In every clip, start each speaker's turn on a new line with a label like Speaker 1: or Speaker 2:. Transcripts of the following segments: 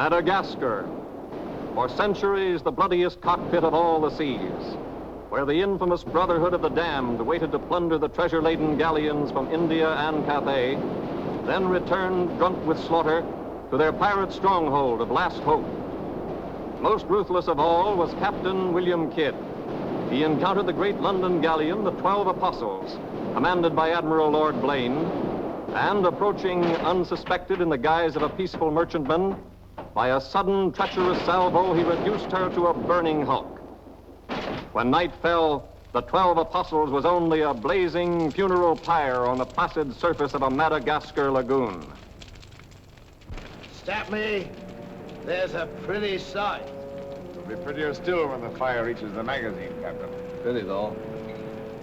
Speaker 1: Madagascar, for centuries the bloodiest cockpit of all the seas, where the infamous Brotherhood of the Damned waited to plunder the treasure-laden galleons from India and Cathay, then returned drunk with slaughter to their pirate stronghold of Last Hope. Most ruthless of all was Captain William Kidd. He encountered the great London galleon, the 12 Apostles, commanded by Admiral Lord Blaine, and approaching unsuspected in the guise of a peaceful merchantman, by a sudden treacherous salvo, he reduced her to a burning hulk. When night fell, the 12 Apostles was only a blazing funeral pyre on the placid surface of a Madagascar lagoon.
Speaker 2: Stop me. There's a pretty sight.
Speaker 3: It'll be prettier still when the fire reaches the magazine, Captain.
Speaker 4: Pity, though.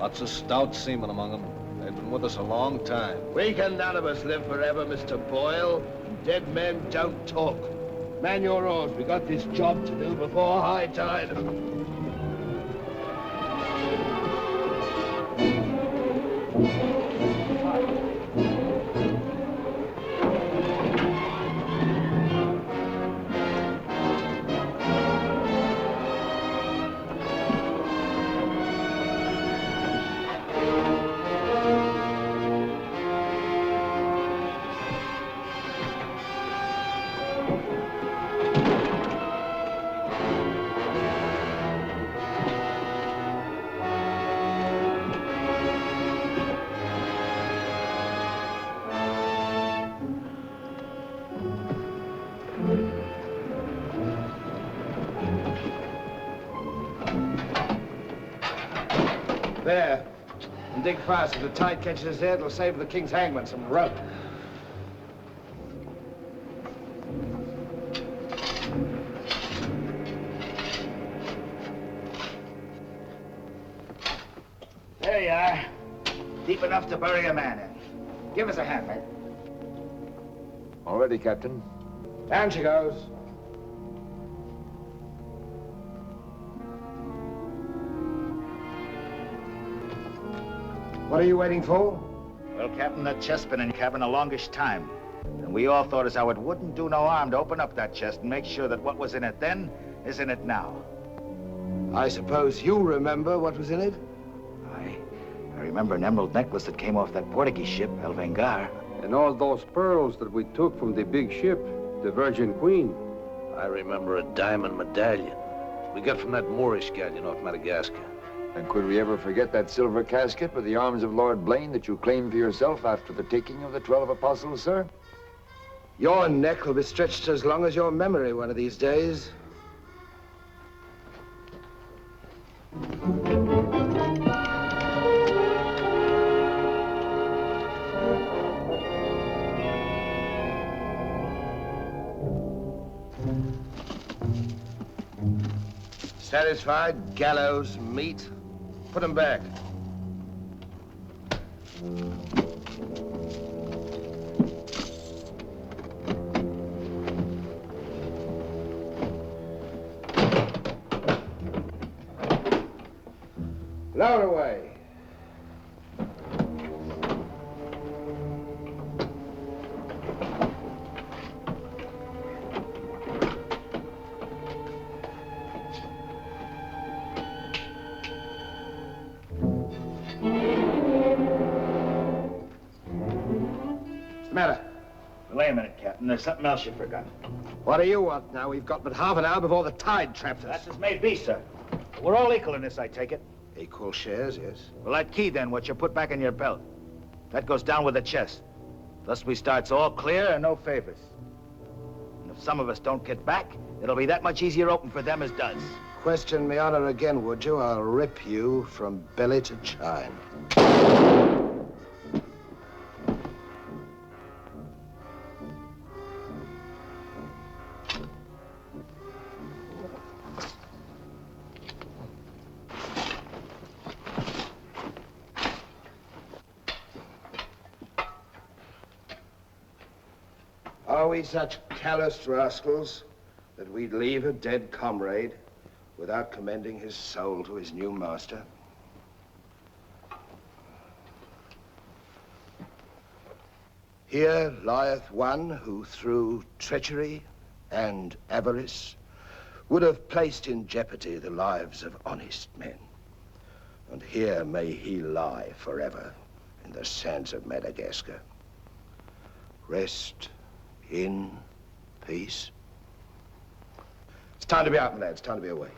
Speaker 4: Lots of stout seamen among them. They've been with us a long time.
Speaker 2: We can none of us live forever, Mr. Boyle. Dead men don't talk. Man your oars. We got this job to do before high tide. There. And dig fast. If the tide catches us there, it'll save the king's hangman some rope. There you are. Deep enough to bury a man in. Give us a hand, mate.
Speaker 3: All ready, Captain.
Speaker 2: Down she goes. What are you waiting for?
Speaker 5: Well, Captain, that chest's been in your cabin the longest time. And we all thought as how it wouldn't do no harm to open up that chest and make sure that what was in it then is in it now.
Speaker 2: I suppose you remember what was in it?
Speaker 5: I remember an emerald necklace that came off that Portuguese ship, El Vengar.
Speaker 6: And all those pearls that we took from the big ship, the Virgin Queen.
Speaker 4: I remember a diamond medallion we got from that Moorish galleon off Madagascar.
Speaker 3: And could we ever forget that silver casket with the arms of Lord Blaine that you claimed for yourself after the taking of the 12 Apostles, sir?
Speaker 2: Your neck will be stretched as long as your memory one of these days. Satisfied? Gallows, meat. Put them back. Lower away.
Speaker 5: Wait a minute, Captain. There's something else you forgot.
Speaker 2: What do you want now? We've got but half an hour before the tide traps us.
Speaker 5: That's as may be, sir. We're all equal in this, I take it.
Speaker 2: Equal shares, yes.
Speaker 5: Well, that key, then, what you put back in your belt, that goes down with the chest. Thus we starts all clear and no favors. And if some of us don't get back, it'll be that much easier open for them as does.
Speaker 2: Question me honor again, would you? I'll rip you from belly to chine. Are we such calloused rascals that we'd leave a dead comrade without commending his soul to his new master? Here lieth one who through treachery and avarice would have placed in jeopardy the lives of honest men. And here may he lie forever in the sands of Madagascar. Rest in peace. It's time to be out, my lads. Time to be away.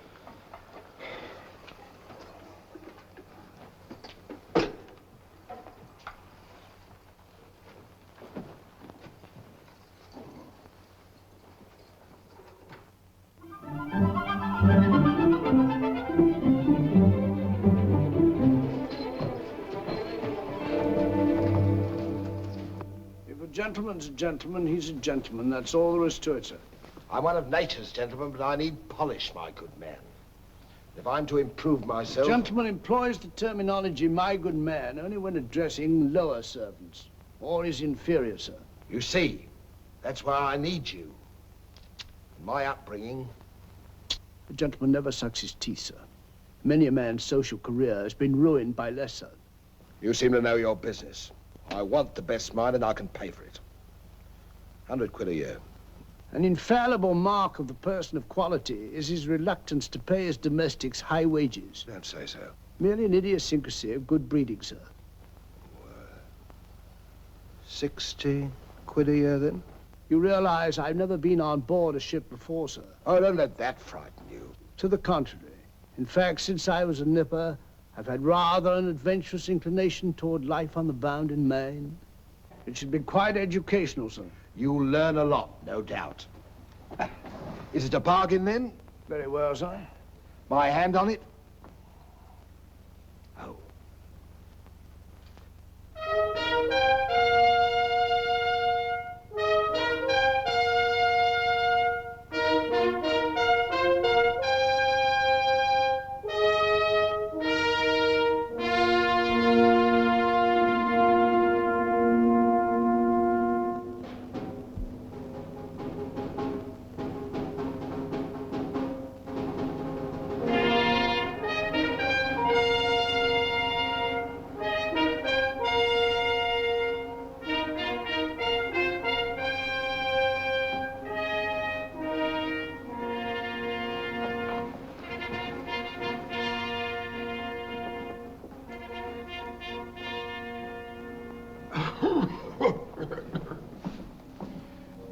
Speaker 7: Gentleman's a gentleman, he's a gentleman. That's all there is to it, sir.
Speaker 2: I'm one of nature's gentlemen, but I need polish, my good man. If I'm to improve myself...
Speaker 7: A gentleman employs the terminology, my good man, only when addressing lower servants, or his inferior, sir.
Speaker 2: You see, that's why I need you. In my upbringing...
Speaker 7: A gentleman never sucks his teeth, sir. Many a man's social career has been ruined by lesser.
Speaker 2: You seem to know your business. I want the best mine, and I can pay for it. 100 quid a year.
Speaker 7: An infallible mark of the person of quality is his reluctance to pay his domestics high wages.
Speaker 2: Don't say so.
Speaker 7: Merely an idiosyncrasy of good breeding, sir.
Speaker 2: 60 quid a year, then?
Speaker 7: You realize I've never been on board a ship before, sir.
Speaker 2: Oh, don't let that frighten you.
Speaker 7: To the contrary. In fact, since I was a nipper, I've had rather an adventurous inclination toward life on the bound in Maine. It should be quite educational, sir.
Speaker 2: You'll learn a lot, no doubt. Is it a bargain, then?
Speaker 7: Very well, sir.
Speaker 2: My hand on it? Oh.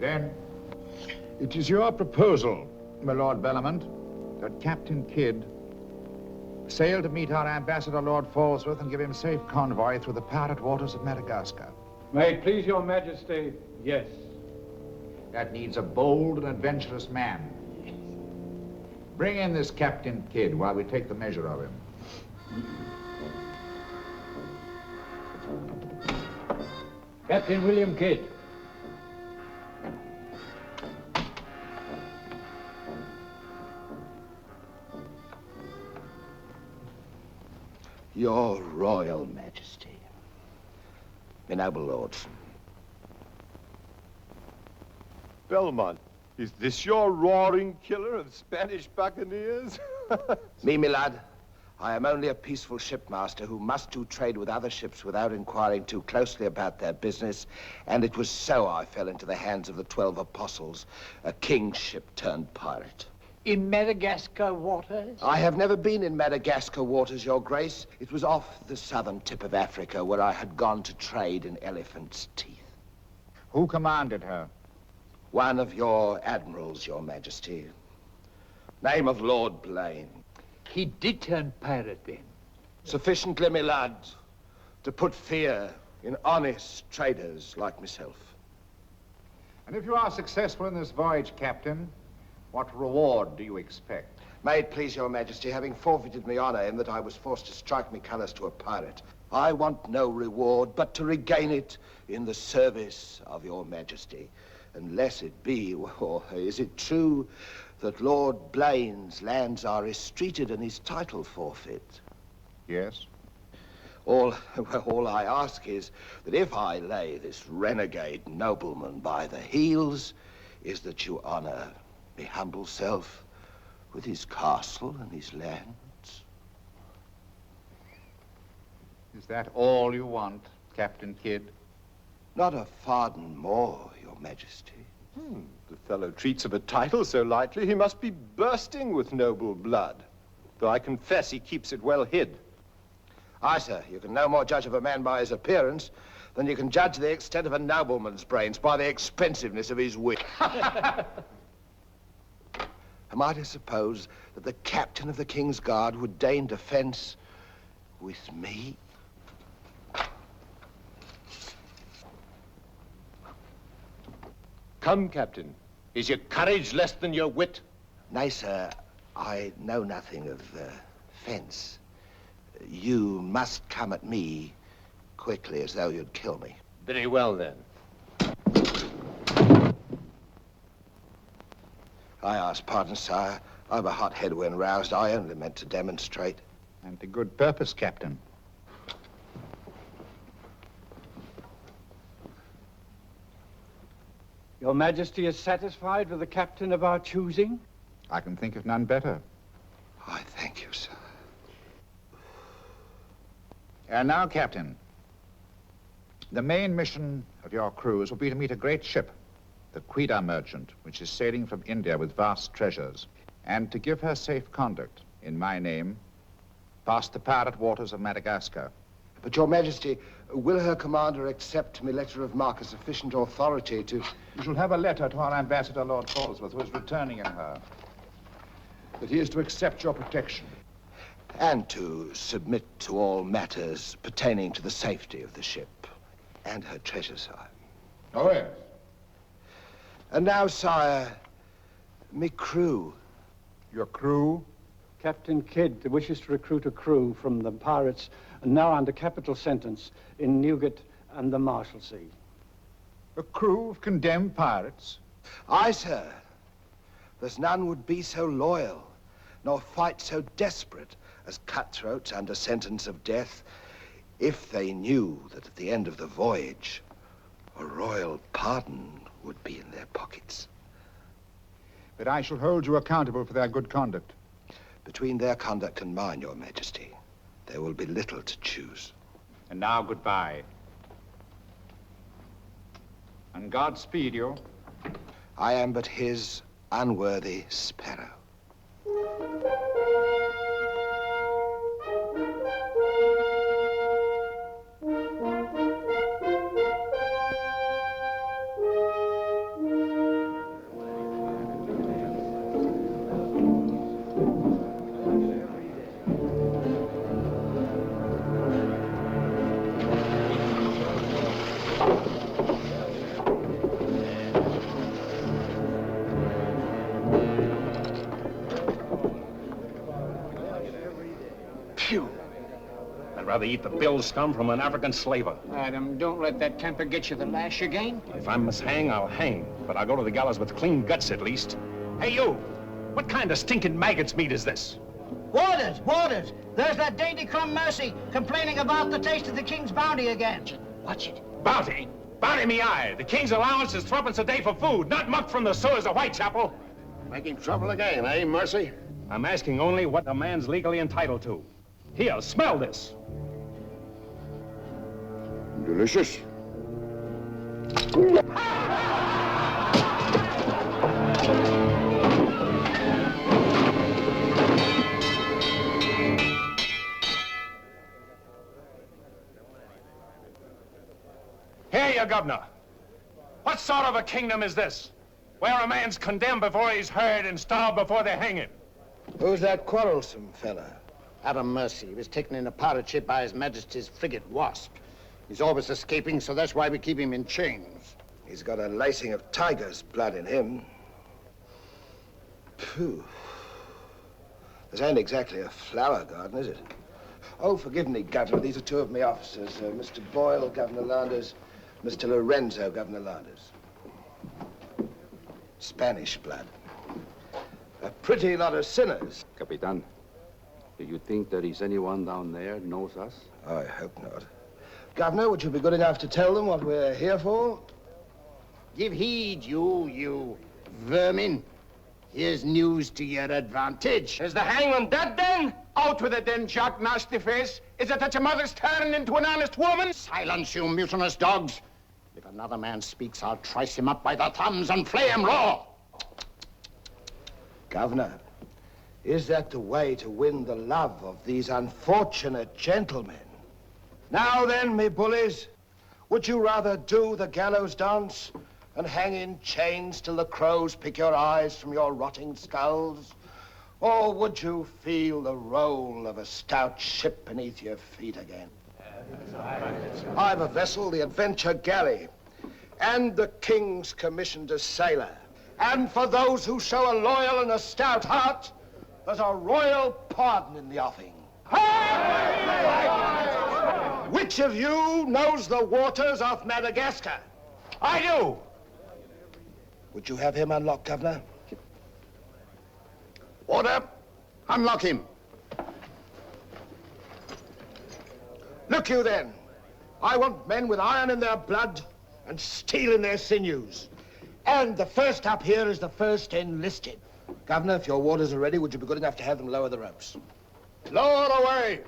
Speaker 8: Then, it is your proposal, my Lord Bellamont, that Captain Kidd sail to meet our ambassador, Lord Falsworth, and give him safe convoy through the pirate waters of Madagascar.
Speaker 6: May it please your majesty, yes.
Speaker 8: That needs a bold and adventurous man. Bring in this Captain Kidd while we take the measure of him.
Speaker 6: Captain William Kidd.
Speaker 2: Your Royal Majesty. My noble lords.
Speaker 9: Belmont, is this your roaring killer of Spanish buccaneers?
Speaker 2: Me, my lad, I am only a peaceful shipmaster who must do trade with other ships without inquiring too closely about their business, and it was so I fell into the hands of the 12 apostles, a king's ship turned pirate.
Speaker 10: In Madagascar waters?
Speaker 2: I have never been in Madagascar waters, Your Grace. It was off the southern tip of Africa where I had gone to trade in elephants' teeth.
Speaker 8: Who commanded her?
Speaker 2: One of your admirals, Your Majesty. Name of Lord Blaine.
Speaker 10: He did turn pirate then?
Speaker 2: Sufficiently, my lad, to put fear in honest traders like myself.
Speaker 8: And if you are successful in this voyage, Captain, what reward do you expect?
Speaker 2: May it please Your Majesty, having forfeited my honor in that I was forced to strike me colors to a pirate, I want no reward but to regain it in the service of Your Majesty. Unless it be, or is it true that Lord Blaine's lands are estreated and his title forfeit?
Speaker 8: Yes.
Speaker 2: All I ask is that if I lay this renegade nobleman by the heels, is that you honor me humble self with his castle and his lands.
Speaker 8: Is that all you want, Captain Kidd?
Speaker 2: Not a farden more, Your Majesty.
Speaker 9: The fellow treats of a title so lightly, he must be bursting with noble blood. Though I confess he keeps it well hid.
Speaker 2: Aye, sir, you can no more judge of a man by his appearance than you can judge the extent of a nobleman's brains by the expensiveness of his wit. Am I to suppose that the captain of the King's Guard would deign defense with me?
Speaker 9: Come, Captain. Is your courage less than your wit?
Speaker 2: Nay, sir, I know nothing of fence. You must come at me quickly as though you'd kill me.
Speaker 9: Very well, then.
Speaker 2: I ask pardon, sire. I'm a hothead when roused. I only meant to demonstrate.
Speaker 8: And to good purpose, Captain.
Speaker 10: Your Majesty is satisfied with the captain of our choosing?
Speaker 8: I can think of none better.
Speaker 2: I thank you, sir.
Speaker 8: And now, Captain, the main mission of your cruise will be to meet a great ship, the Quida merchant, which is sailing from India with vast treasures, and to give her safe conduct, in my name, past the pirate waters of Madagascar.
Speaker 2: But, Your Majesty, will her commander accept my letter of marque as sufficient authority to...
Speaker 8: You shall have a letter to our ambassador, Lord Falsworth, who is returning in her, that he is to accept your protection.
Speaker 2: And to submit to all matters pertaining to the safety of the ship and her treasure, sire.
Speaker 8: Oh, yes.
Speaker 2: And now, sire, me crew.
Speaker 8: Your crew?
Speaker 10: Captain Kidd wishes to recruit a crew from the pirates now under capital sentence in Newgate and the Marshalsea.
Speaker 8: A crew of condemned pirates?
Speaker 2: Aye, sir. There's none would be so loyal, nor fight so desperate as cutthroats under sentence of death, if they knew that at the end of the voyage, a royal pardon would be in their pockets.
Speaker 8: But I shall hold you accountable for their good conduct.
Speaker 2: Between their conduct and mine, Your Majesty, there will be little to choose.
Speaker 8: And now, goodbye. And God speed you.
Speaker 2: I am but his unworthy sparrow.
Speaker 11: I'd rather eat the bill scum from an African slaver.
Speaker 10: Adam, don't let that temper get you the lash again.
Speaker 11: If I must hang, I'll hang. But I'll go to the gallows with clean guts at least. Hey, you! What kind of stinking maggot's meat is this?
Speaker 12: Warders, warders! There's that dainty crumb Mercy complaining about the taste of the king's bounty again. Watch it.
Speaker 11: Bounty? Bounty me eye. The king's allowance is 3 a day for food, not muck from the sewers of Whitechapel.
Speaker 13: Making trouble again, eh, Mercy?
Speaker 11: I'm asking only what a man's legally entitled to. Here, smell this.
Speaker 13: Delicious.
Speaker 11: Here, you governor. What sort of a kingdom is this? Where a man's condemned before he's heard and starved before they hang him.
Speaker 2: Who's that quarrelsome fella?
Speaker 13: Adam Mercy. He was taken in a pirate ship by His Majesty's frigate Wasp. He's always escaping, so that's why we keep him in chains.
Speaker 2: He's got a lacing of tiger's blood in him. Phew. This ain't exactly a flower garden, is it? Oh, forgive me, Governor. These are two of my officers. Mr. Boyle, Governor Landers. Mr. Lorenzo, Governor Landers. Spanish blood. A pretty lot of sinners.
Speaker 6: Capitan, do you think there is anyone down there knows us?
Speaker 2: I hope not. Governor, would you be good enough to tell them what we're here for?
Speaker 13: Give heed, you vermin. Here's news to your advantage.
Speaker 14: Is the hangman dead, then? Out with it, then, Jack Nasty Face. Is it that your mother's turned into an honest woman?
Speaker 13: Silence, you mutinous dogs. If another man speaks, I'll trice him up by the thumbs and flay him raw.
Speaker 2: Governor, is that the way to win the love of these unfortunate gentlemen? Now then, me bullies, would you rather do the gallows dance and hang in chains till the crows pick your eyes from your rotting skulls? Or would you feel the roll of a stout ship beneath your feet again? I've a vessel, the Adventure Galley, and the King's commissioned a sailor. And for those who show a loyal and a stout heart, there's a royal pardon in the offing. Which of you knows the waters off Madagascar?
Speaker 11: I do.
Speaker 2: Would you have him unlocked, Governor?
Speaker 13: Order, unlock him.
Speaker 2: Look you then, I want men with iron in their blood and steel in their sinews. And the first up here is the first enlisted. Governor, if your warders are ready, would you be good enough to have them lower the ropes?
Speaker 8: Lower away!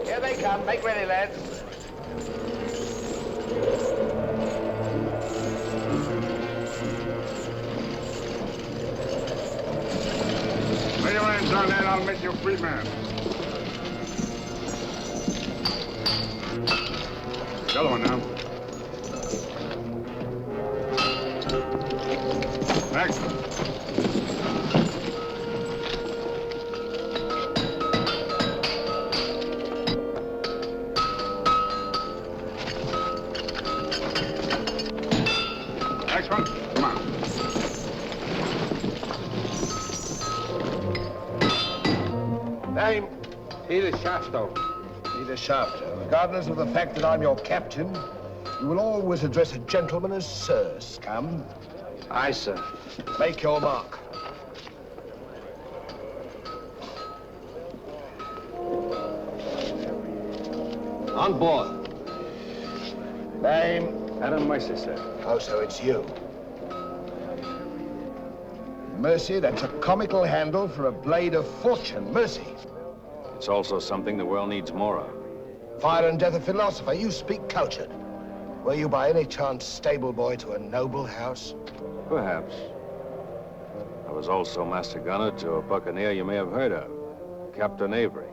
Speaker 5: Here they come. Make ready, lads.
Speaker 8: Lay your hands on that, I'll make you a free man. The other one now. Next. Next one. Come on.
Speaker 2: Name?
Speaker 6: Peter Shafto.
Speaker 2: Peter Shafto. Regardless of the fact that I'm your captain, you will always address a gentleman as Sir, scum.
Speaker 6: Aye, sir.
Speaker 2: Make your mark.
Speaker 6: On board.
Speaker 2: Name?
Speaker 6: Adam Mercer, sir.
Speaker 2: Oh, so it's you. Mercy, that's a comical handle for a blade of fortune. Mercy.
Speaker 15: It's also something the world needs more of.
Speaker 2: Fire and death a philosopher. You speak cultured. Were you by any chance stable boy to a noble house?
Speaker 15: Perhaps. I was also master gunner to a buccaneer you may have heard of, Captain Avery.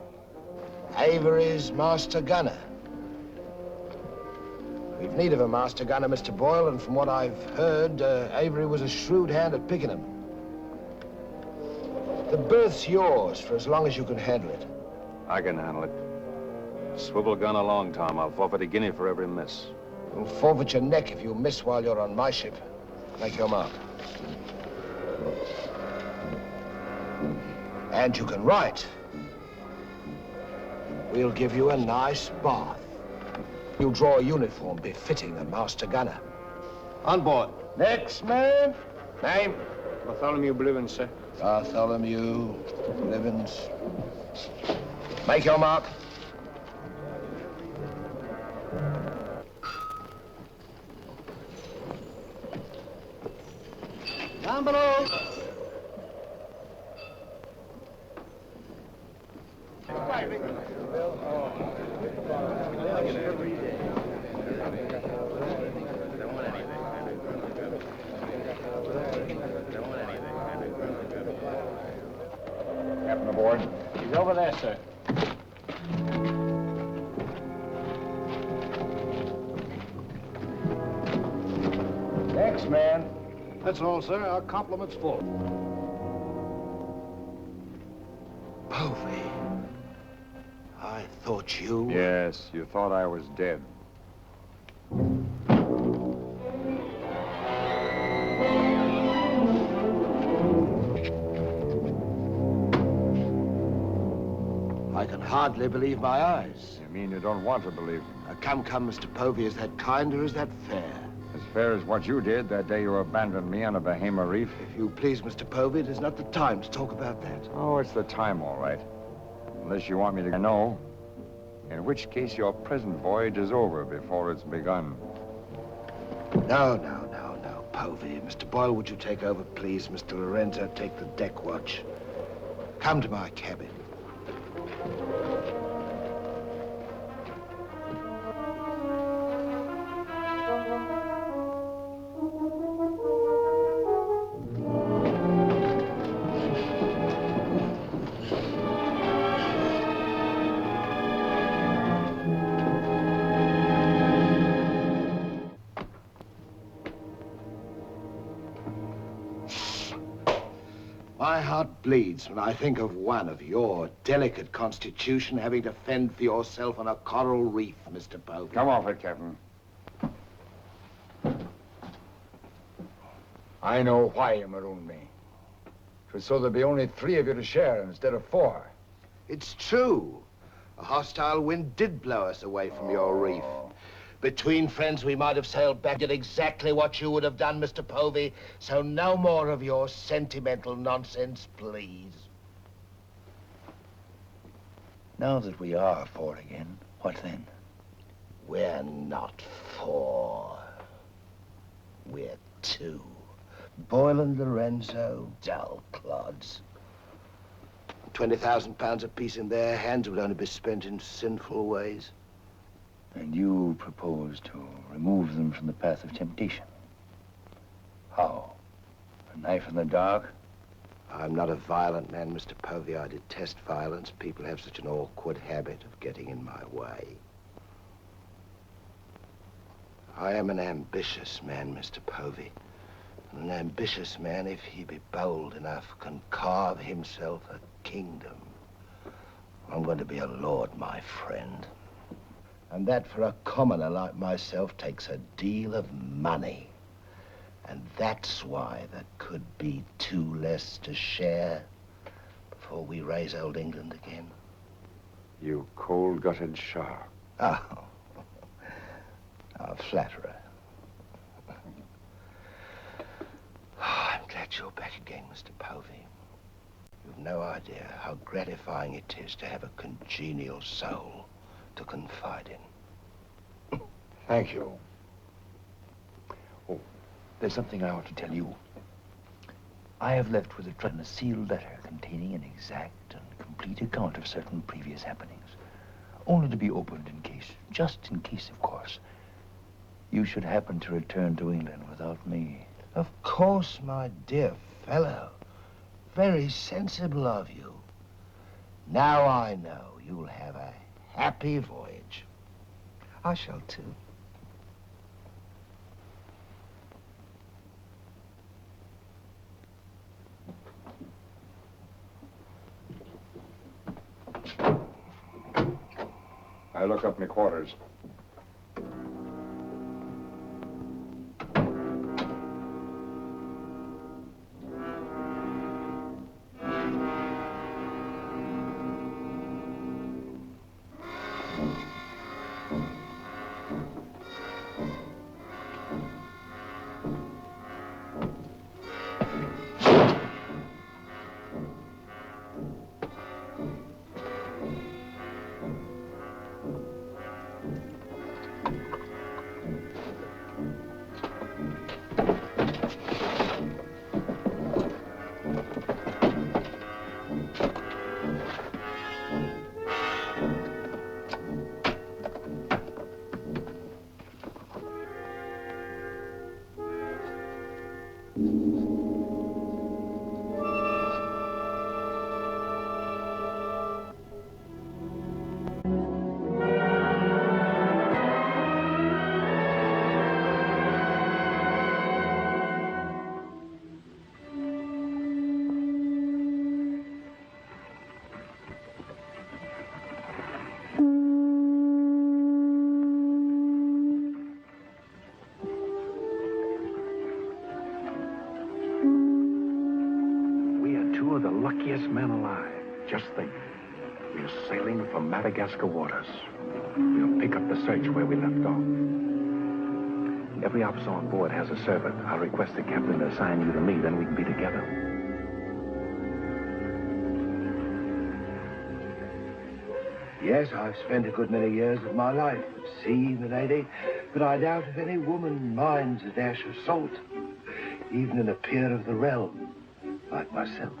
Speaker 2: Avery's master gunner. We've need of a master gunner, Mr. Boyle, and from what I've heard, Avery was a shrewd hand at picking them. The berth's yours for as long as you can handle it.
Speaker 15: I can handle it. Swivel gun along, Tom. I'll forfeit a guinea for every miss.
Speaker 2: You'll forfeit your neck if you miss while you're on my ship. Make your mark. And you can write. We'll give you a nice bath. You'll draw a uniform befitting the master gunner.
Speaker 6: On board.
Speaker 2: Next man. Name?
Speaker 6: Bartholomew Blivens, sir.
Speaker 2: Bartholomew Blivens. Make your mark.
Speaker 12: Down below.
Speaker 8: Captain aboard.
Speaker 10: He's over there, sir.
Speaker 2: Next man.
Speaker 8: That's all, sir. Our compliments full.
Speaker 2: Povey. I thought you...
Speaker 3: Yes, you thought I was dead.
Speaker 2: I can hardly believe my eyes.
Speaker 3: You mean you don't want to believe me?
Speaker 2: Come, Mr. Povey. Is that kind or is that fair?
Speaker 3: As fair as what you did that day you abandoned me on a Bahama reef?
Speaker 2: If you please, Mr. Povey, it is not the time to talk about that.
Speaker 3: Oh, it's the time, all right. Unless you want me to know. In which case your present voyage is over before it's begun.
Speaker 2: No, Povey. Mr. Boyle, would you take over, please? Mr. Lorenzo, take the deck watch. Come to my cabin. My heart bleeds when I think of one of your delicate constitution having to fend for yourself on a coral reef, Mr. Povey.
Speaker 3: Come off it, Captain. I know why you marooned me. It was so there'd be only 3 of you to share instead of 4.
Speaker 2: It's true. A hostile wind did blow us away from your reef. Between friends, we might have sailed back, did exactly what you would have done, Mr. Povey. So no more of your sentimental nonsense, please.
Speaker 5: Now that we are 4 again, what then?
Speaker 2: We're not 4. We're 2. Boyle and Lorenzo, dull clods. 20,000 pounds apiece in their hands would only be spent in sinful ways.
Speaker 5: And you propose to remove them from the path of temptation. How? A knife in the dark?
Speaker 2: I'm not a violent man, Mr. Povey. I detest violence. People have such an awkward habit of getting in my way. I am an ambitious man, Mr. Povey. And an ambitious man, if he be bold enough, can carve himself a kingdom. I'm going to be a lord, my friend. And that, for a commoner like myself, takes a deal of money. And that's why there could be 2 less to share before we raise old England again.
Speaker 3: You cold-gutted shark.
Speaker 2: Oh, a flatterer. I'm glad you're back again, Mr. Povey. You've no idea how gratifying it is to have a congenial soul to confide in.
Speaker 3: Thank you.
Speaker 5: Oh, there's something I ought to tell you. I have left with a sealed letter containing an exact and complete account of certain previous happenings, only to be opened in case, just in case, of course, you should happen to return to England without me.
Speaker 2: Of course, my dear fellow. Very sensible of you. Now I know you'll have a happy voyage. I shall too.
Speaker 3: I look up my quarters.
Speaker 11: Men alive. Just think. We're sailing for Madagascar waters. We'll pick up the search where we left off. Every officer on board has a servant. I'll request the captain to assign you to me, then we can be together.
Speaker 2: Yes, I've spent a good many years of my life at sea, milady, but I doubt if any woman minds a dash of salt, even in a peer of the realm, like myself.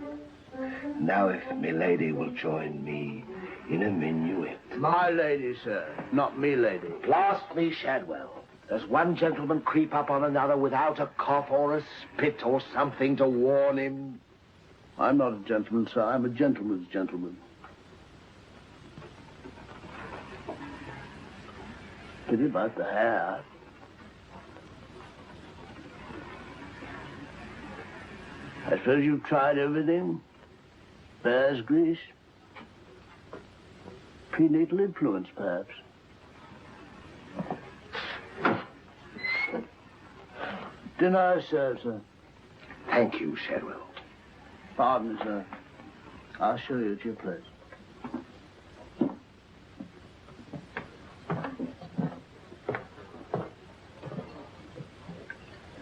Speaker 2: Now, if milady will join me in a minuet.
Speaker 13: My lady, sir, not me lady.
Speaker 2: Blast me, Shadwell. Does one gentleman creep up on another without a cough or a spit or something to warn him?
Speaker 13: I'm not a gentleman, sir. I'm a gentleman's gentleman. Pity about the hair. I suppose you've tried everything? Bear's grease? Prenatal influence, perhaps? Dinner served, sir.
Speaker 2: Thank you, Shadwell.
Speaker 13: Pardon, sir. I'll show you at your place.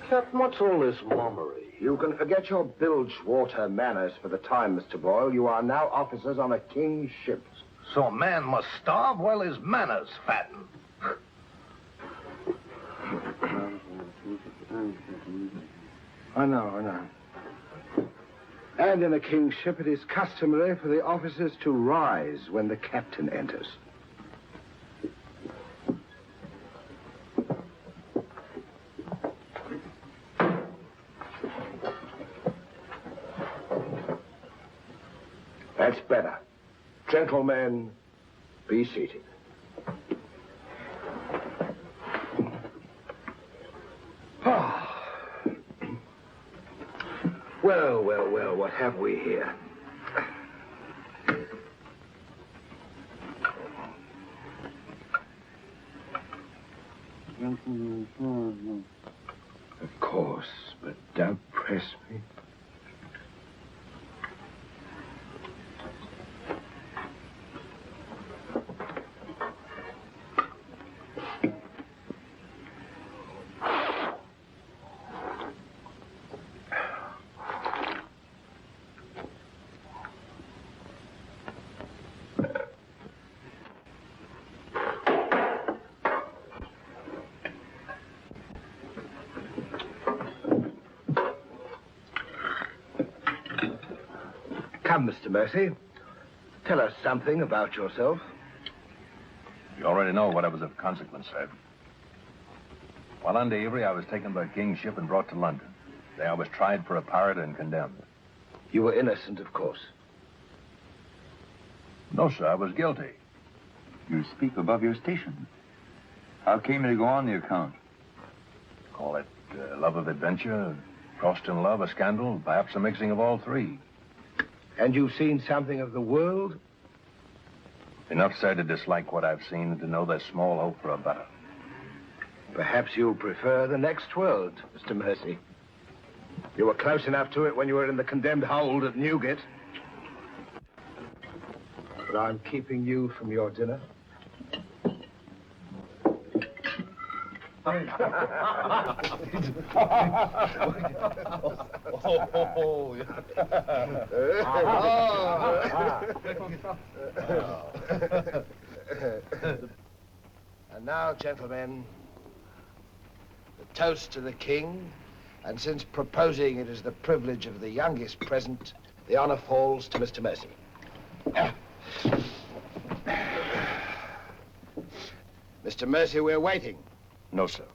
Speaker 2: Captain, what's all this mummery? You can forget your bilge-water manners for the time, Mr. Boyle. You are now officers on a king's ship.
Speaker 4: So a man must starve while his manners fatten.
Speaker 2: I know. And in a king's ship, it is customary for the officers to rise when the captain enters. That's better. Gentlemen, be seated. Well, what have we here? Of course, but don't press me. Come, Mr. Mercy. Tell us something about yourself.
Speaker 15: You already know what was of consequence, sir. While under Avery, I was taken by King's ship and brought to London. There I was tried for a pirate and condemned.
Speaker 2: You were innocent, of course.
Speaker 15: No, sir, I was guilty.
Speaker 5: You speak above your station. How came you to go on the account?
Speaker 15: Call it love of adventure, crossed in love, a scandal, perhaps a mixing of all three.
Speaker 2: And you've seen something of the world?
Speaker 15: Enough, sir, to dislike what I've seen and to know there's small hope for a better.
Speaker 2: Perhaps you'll prefer the next world, Mr. Mercy. You were close enough to it when you were in the condemned hold at Newgate. But I'm keeping you from your dinner. And now, gentlemen, the toast to the king, and since proposing it is the privilege of the youngest present, the honor falls to Mr. Mercy. Mr. Mercy, we're waiting.
Speaker 15: No, sir.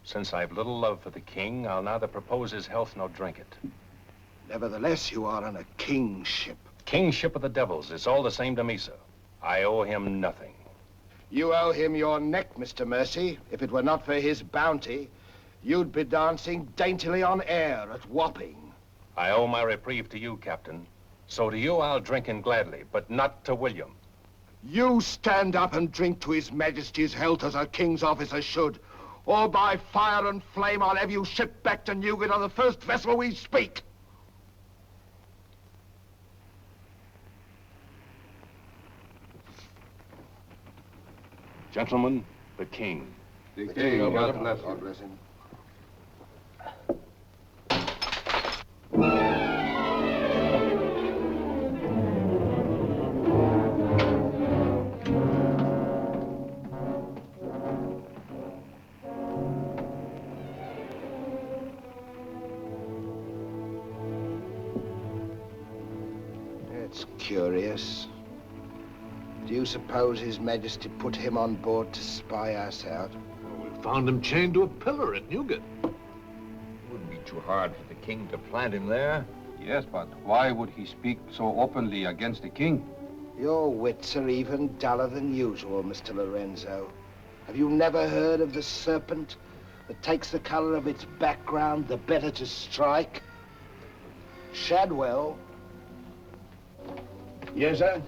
Speaker 15: Since I've little love for the king, I'll neither propose his health nor drink it.
Speaker 2: Nevertheless, you are on a king's ship.
Speaker 15: King's ship of the devils. It's all the same to me, sir. I owe him nothing.
Speaker 2: You owe him your neck, Mr. Mercy. If it were not for his bounty, you'd be dancing daintily on air at Wapping.
Speaker 15: I owe my reprieve to you, Captain. So to you I'll drink in gladly, but not to William.
Speaker 2: You stand up and drink to His Majesty's health as a king's officer should. Or by fire and flame, I'll have you shipped back to Newgate on the first vessel we speak.
Speaker 15: Gentlemen, the king.
Speaker 6: The king, God bless
Speaker 2: God bless him. curious. Do you suppose His Majesty put him on board to spy us out?
Speaker 16: Well, we found him chained to a pillar at Newgate.
Speaker 3: It wouldn't be too hard for the king to plant him there.
Speaker 6: Yes, but why would he speak so openly against the king?
Speaker 2: Your wits are even duller than usual, Mr. Lorenzo. Have you never heard of the serpent that takes the color of its background the better to strike? Shadwell.
Speaker 7: Yes, sir?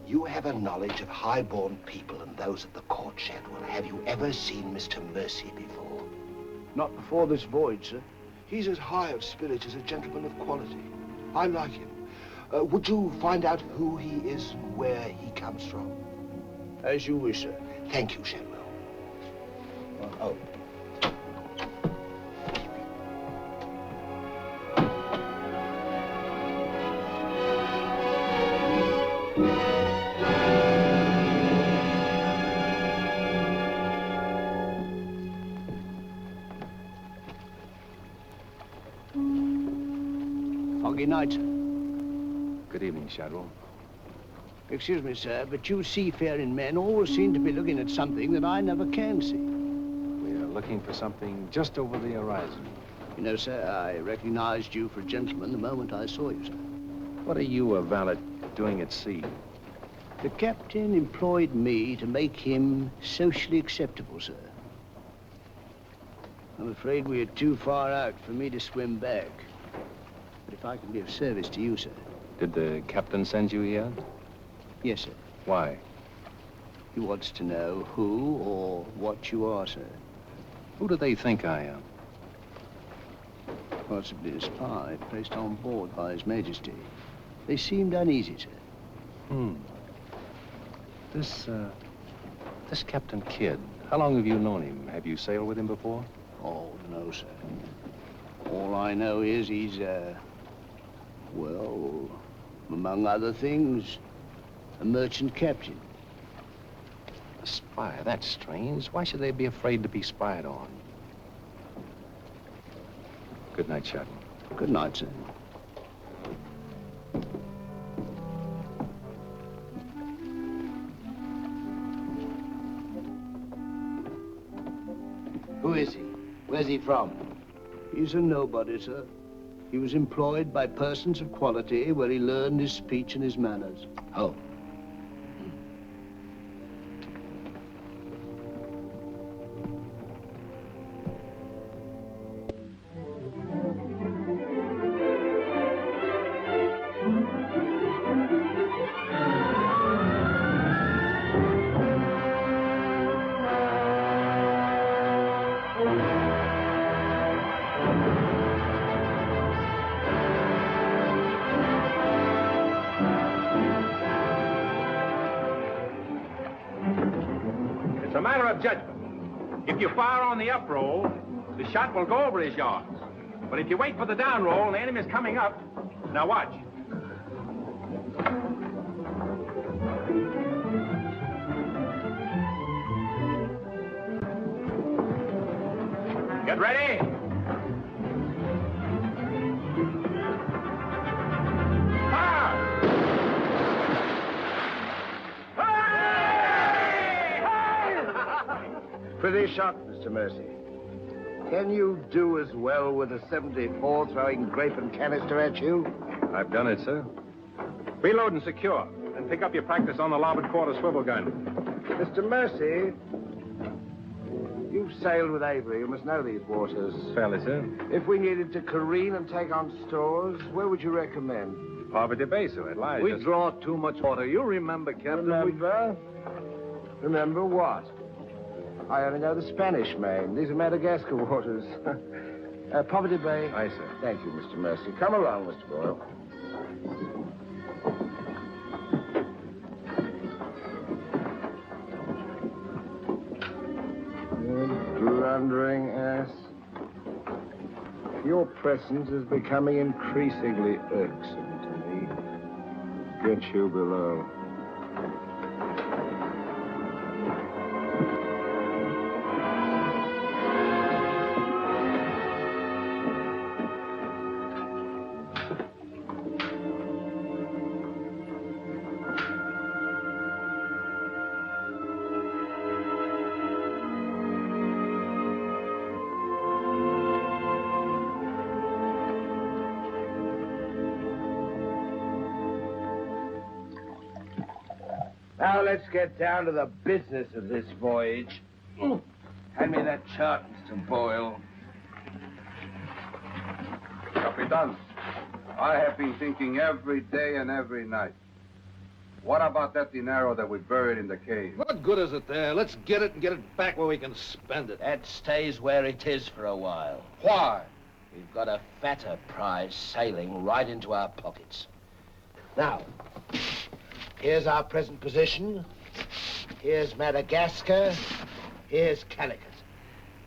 Speaker 2: You have a knowledge of high-born people and those at the court, Shadwell. Have you ever seen Mr. Mercy before?
Speaker 7: Not before this voyage, sir. He's as high of spirit as a gentleman of quality. I like him.
Speaker 2: Would you find out who he is and where he comes from?
Speaker 7: As you wish, sir.
Speaker 2: Thank you, Shadwell. Oh.
Speaker 7: Foggy night, sir.
Speaker 15: Good evening, Shadwell.
Speaker 7: Excuse me, sir, but you seafaring men always seem to be looking at something that I never can see.
Speaker 15: We are looking for something just over the horizon.
Speaker 7: You know, sir, I recognized you for a gentleman the moment I saw you, sir.
Speaker 15: What are you, a valet, doing at sea?
Speaker 7: The captain employed me to make him socially acceptable, sir. I'm afraid we are too far out for me to swim back. But if I can be of service to you, sir.
Speaker 15: Did the captain send you here?
Speaker 7: Yes, sir.
Speaker 15: Why?
Speaker 7: He wants to know who or what you are, sir.
Speaker 15: Who do they think I am?
Speaker 7: Possibly a spy placed on board by His Majesty. They seemed uneasy, sir.
Speaker 15: This Captain Kidd, how long have you known him? Have you sailed with him before?
Speaker 7: Oh, no, sir. All I know is he's, well, among other things, a merchant captain.
Speaker 15: A spy? That's strange. Why should they be afraid to be spied on? Good night, Shadwell.
Speaker 7: Good night, sir.
Speaker 2: Who is he? Where's he from?
Speaker 7: He's a nobody, sir. He was employed by persons of quality where he learned his speech and his manners.
Speaker 2: Oh.
Speaker 17: It's a matter of judgment. If you fire on the up roll, the shot will go over his yards. But if you wait for the down roll and the enemy's coming up, now watch. Get ready.
Speaker 2: Pretty shot, Mr. Mercy. Can you do as well with a 74 throwing grape and canister at you?
Speaker 17: I've done it, sir. Reload and secure. Then pick up your practice on the larboard quarter swivel gun.
Speaker 2: Mr. Mercy, you've sailed with Avery. You must know these waters.
Speaker 17: Fairly, sir.
Speaker 2: If we needed to careen and take on stores, where would you recommend?
Speaker 17: Poverty Bay, sir. It lies.
Speaker 9: We draw too much water. You remember, Captain.
Speaker 2: Remember? Remember what? I only know the Spanish Main. These are Madagascar waters. Poverty Bay.
Speaker 17: Aye, sir.
Speaker 2: Thank you, Mr. Mercy. Come along, Mr. Boyle. You blundering ass. Your presence is becoming increasingly irksome to me. Get you below.
Speaker 18: Now let's get down to the business of this voyage. Hand me that chart, Mr. Boyle.
Speaker 6: Capitan, I have been thinking every day and every night. What about that dinero that we buried in the cave?
Speaker 16: What good is it there? Let's get it and get it back where we can spend it.
Speaker 12: That stays where it is for a while.
Speaker 6: Why?
Speaker 12: We've got a fatter prize sailing right into our pockets. Now, here's our present position. Here's Madagascar. Here's Calicut.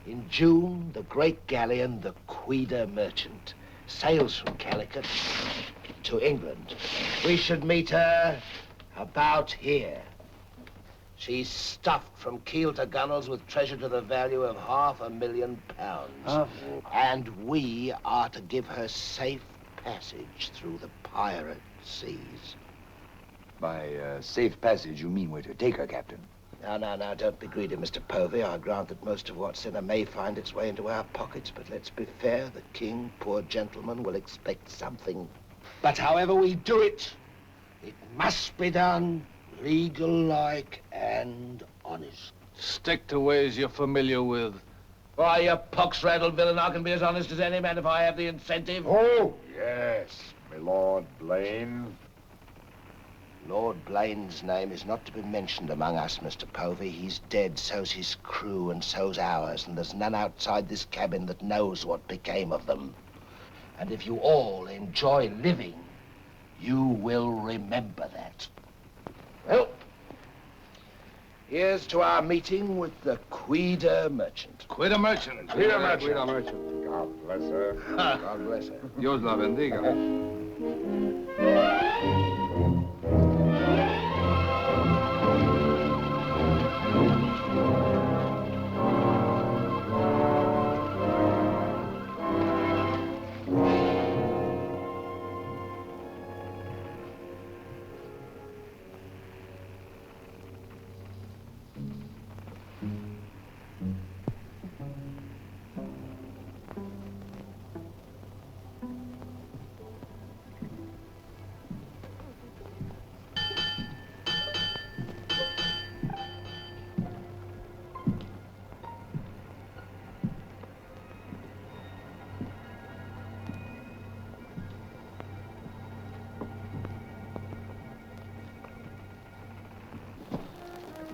Speaker 12: In June, the great galleon, the Queen Merchant, sails from Calicut to England. We should meet her about here. She's stuffed from keel to gunwales with treasure to the value of £500,000. And we are to give her safe passage through the pirate seas.
Speaker 5: By safe passage, you mean we're to take her, Captain?
Speaker 12: Now, don't be greedy, Mr. Povey. I grant that most of what's in her may find its way into our pockets, but let's be fair. The king, poor gentleman, will expect something. But however we do it, it must be done legal-like and honest.
Speaker 16: Stick to ways you're familiar with.
Speaker 12: Why, you pox-rattled villain, I can be as honest as any man if I have the incentive.
Speaker 3: Oh, yes, my Lord Blaine.
Speaker 12: Lord Blaine's name is not to be mentioned among us, Mr. Povey. He's dead, so's his crew, and so's ours, and there's none outside this cabin that knows what became of them. And if you all enjoy living, you will remember that. Well, here's to our meeting with the Queen Merchant.
Speaker 16: Queen Merchant.
Speaker 3: Queen Merchant. God bless her.
Speaker 12: God bless her.
Speaker 6: Dios la bendiga.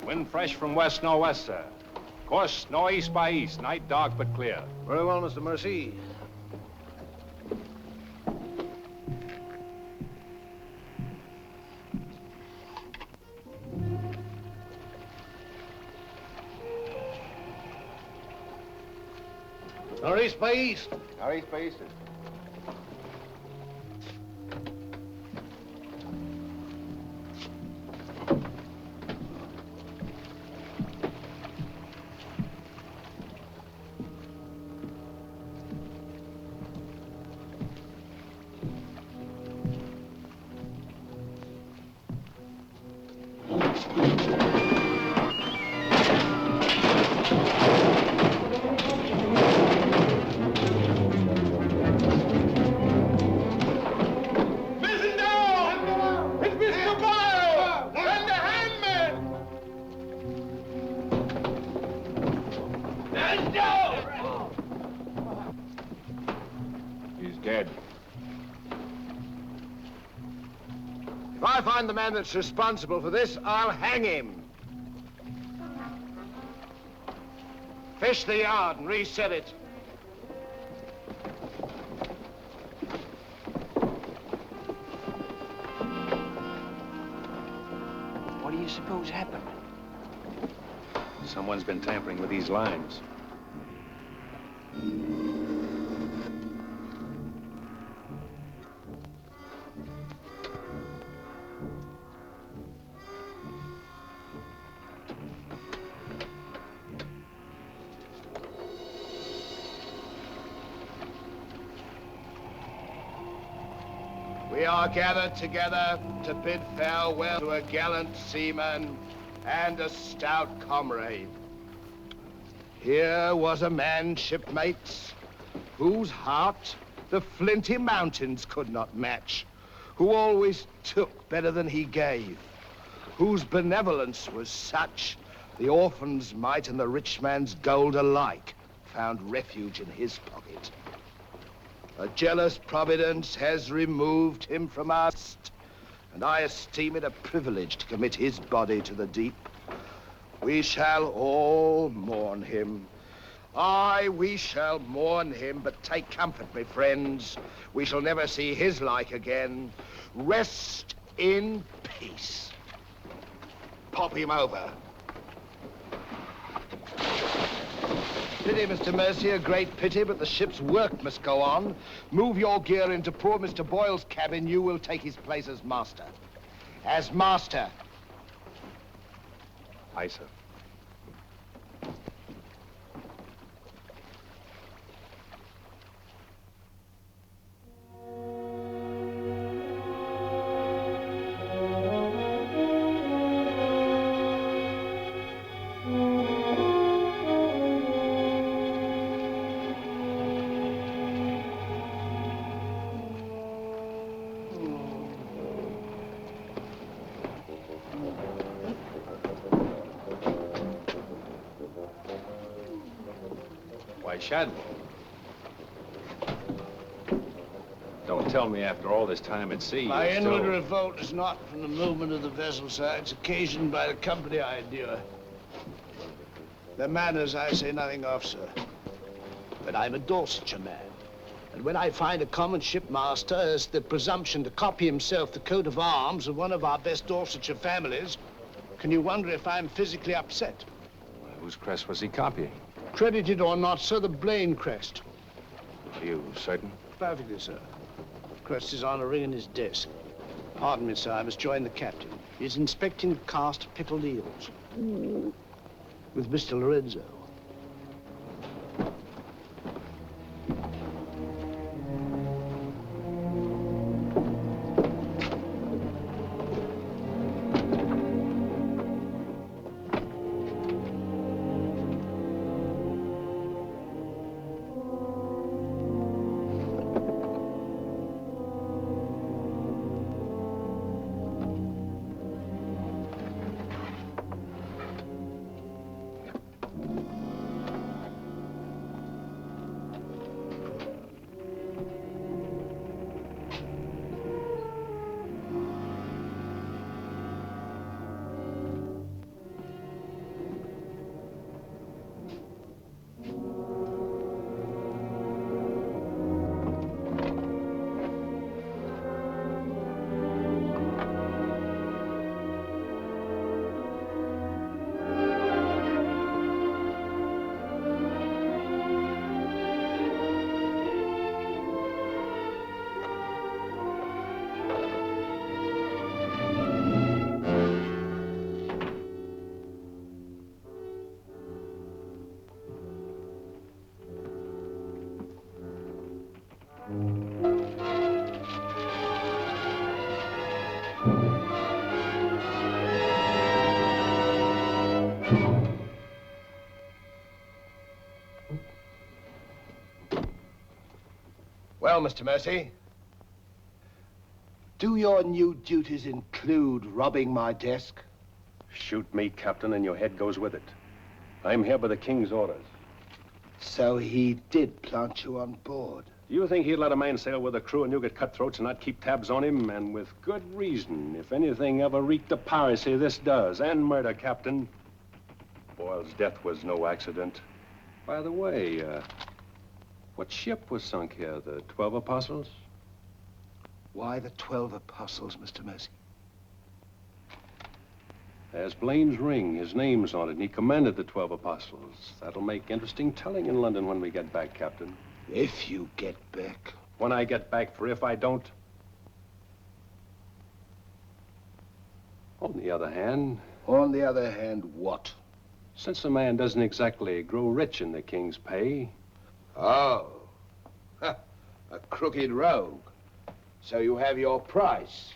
Speaker 17: Wind fresh from west-northwest, sir. Course northeast by east. Night dark but clear.
Speaker 16: Very well, Mr. Mercy. Northeast by east.
Speaker 3: Northeast by east.
Speaker 2: If I find the man that's responsible for this, I'll hang him. Fish the yard and reset it.
Speaker 12: What do you suppose happened?
Speaker 17: Someone's been tampering with these lines.
Speaker 2: We are gathered together to bid farewell to a gallant seaman and a stout comrade. Here was a man, shipmates, whose heart the flinty mountains could not match, who always took better than he gave, whose benevolence was such, the orphan's mite and the rich man's gold alike found refuge in his pocket. A jealous providence has removed him from us, and I esteem it a privilege to commit his body to the deep. We shall all mourn him. Aye, we shall mourn him, but take comfort, my friends. We shall never see his like again. Rest in peace. Pop him over. Pity, Mr. Mercy, a great pity, but the ship's work must go on. Move your gear into poor Mr. Boyle's cabin. You will take his place as master. As master.
Speaker 15: Aye, sir.
Speaker 17: Shadwell. Don't tell me after all this time at sea.
Speaker 7: My inward revolt is not from the movement of the vessel, sir. It's occasioned by the company I endure. Their manners I say nothing of, sir. But I'm a Dorsetshire man. And when I find a common shipmaster has the presumption to copy himself the coat of arms of one of our best Dorsetshire families, can you wonder if I'm physically upset?
Speaker 17: Well, whose crest was he copying?
Speaker 7: Credited or not, sir, the Blaine crest.
Speaker 17: Are you certain?
Speaker 7: Perfectly, sir. The crest is on a ring in his desk. Pardon me, sir, I must join the captain. He's inspecting the cast of pickled eels. With Mr. Lorenzo. Well, Mr. Mercy, do your new duties include robbing my desk?
Speaker 15: Shoot me, Captain, and your head goes with it. I'm here by the King's orders.
Speaker 2: So he did plant you on board?
Speaker 15: Do you think he'd let a man sail with a crew and you get cutthroats and not keep tabs on him? And with good reason. If anything ever reeked of piracy, this does. And murder, Captain. Boyle's death was no accident. By the way, what ship was sunk here? The 12 Apostles?
Speaker 2: Why the 12 Apostles, Mr. Mercy?
Speaker 15: There's Blaine's ring. His name's on it, and he commanded the 12 Apostles. That'll make interesting telling in London when we get back, Captain.
Speaker 2: If you get back.
Speaker 15: When I get back, for if I don't. On the other hand...
Speaker 2: On the other hand, what?
Speaker 15: Since a man doesn't exactly grow rich in the King's pay...
Speaker 2: Oh. A crooked rogue. So you have your price.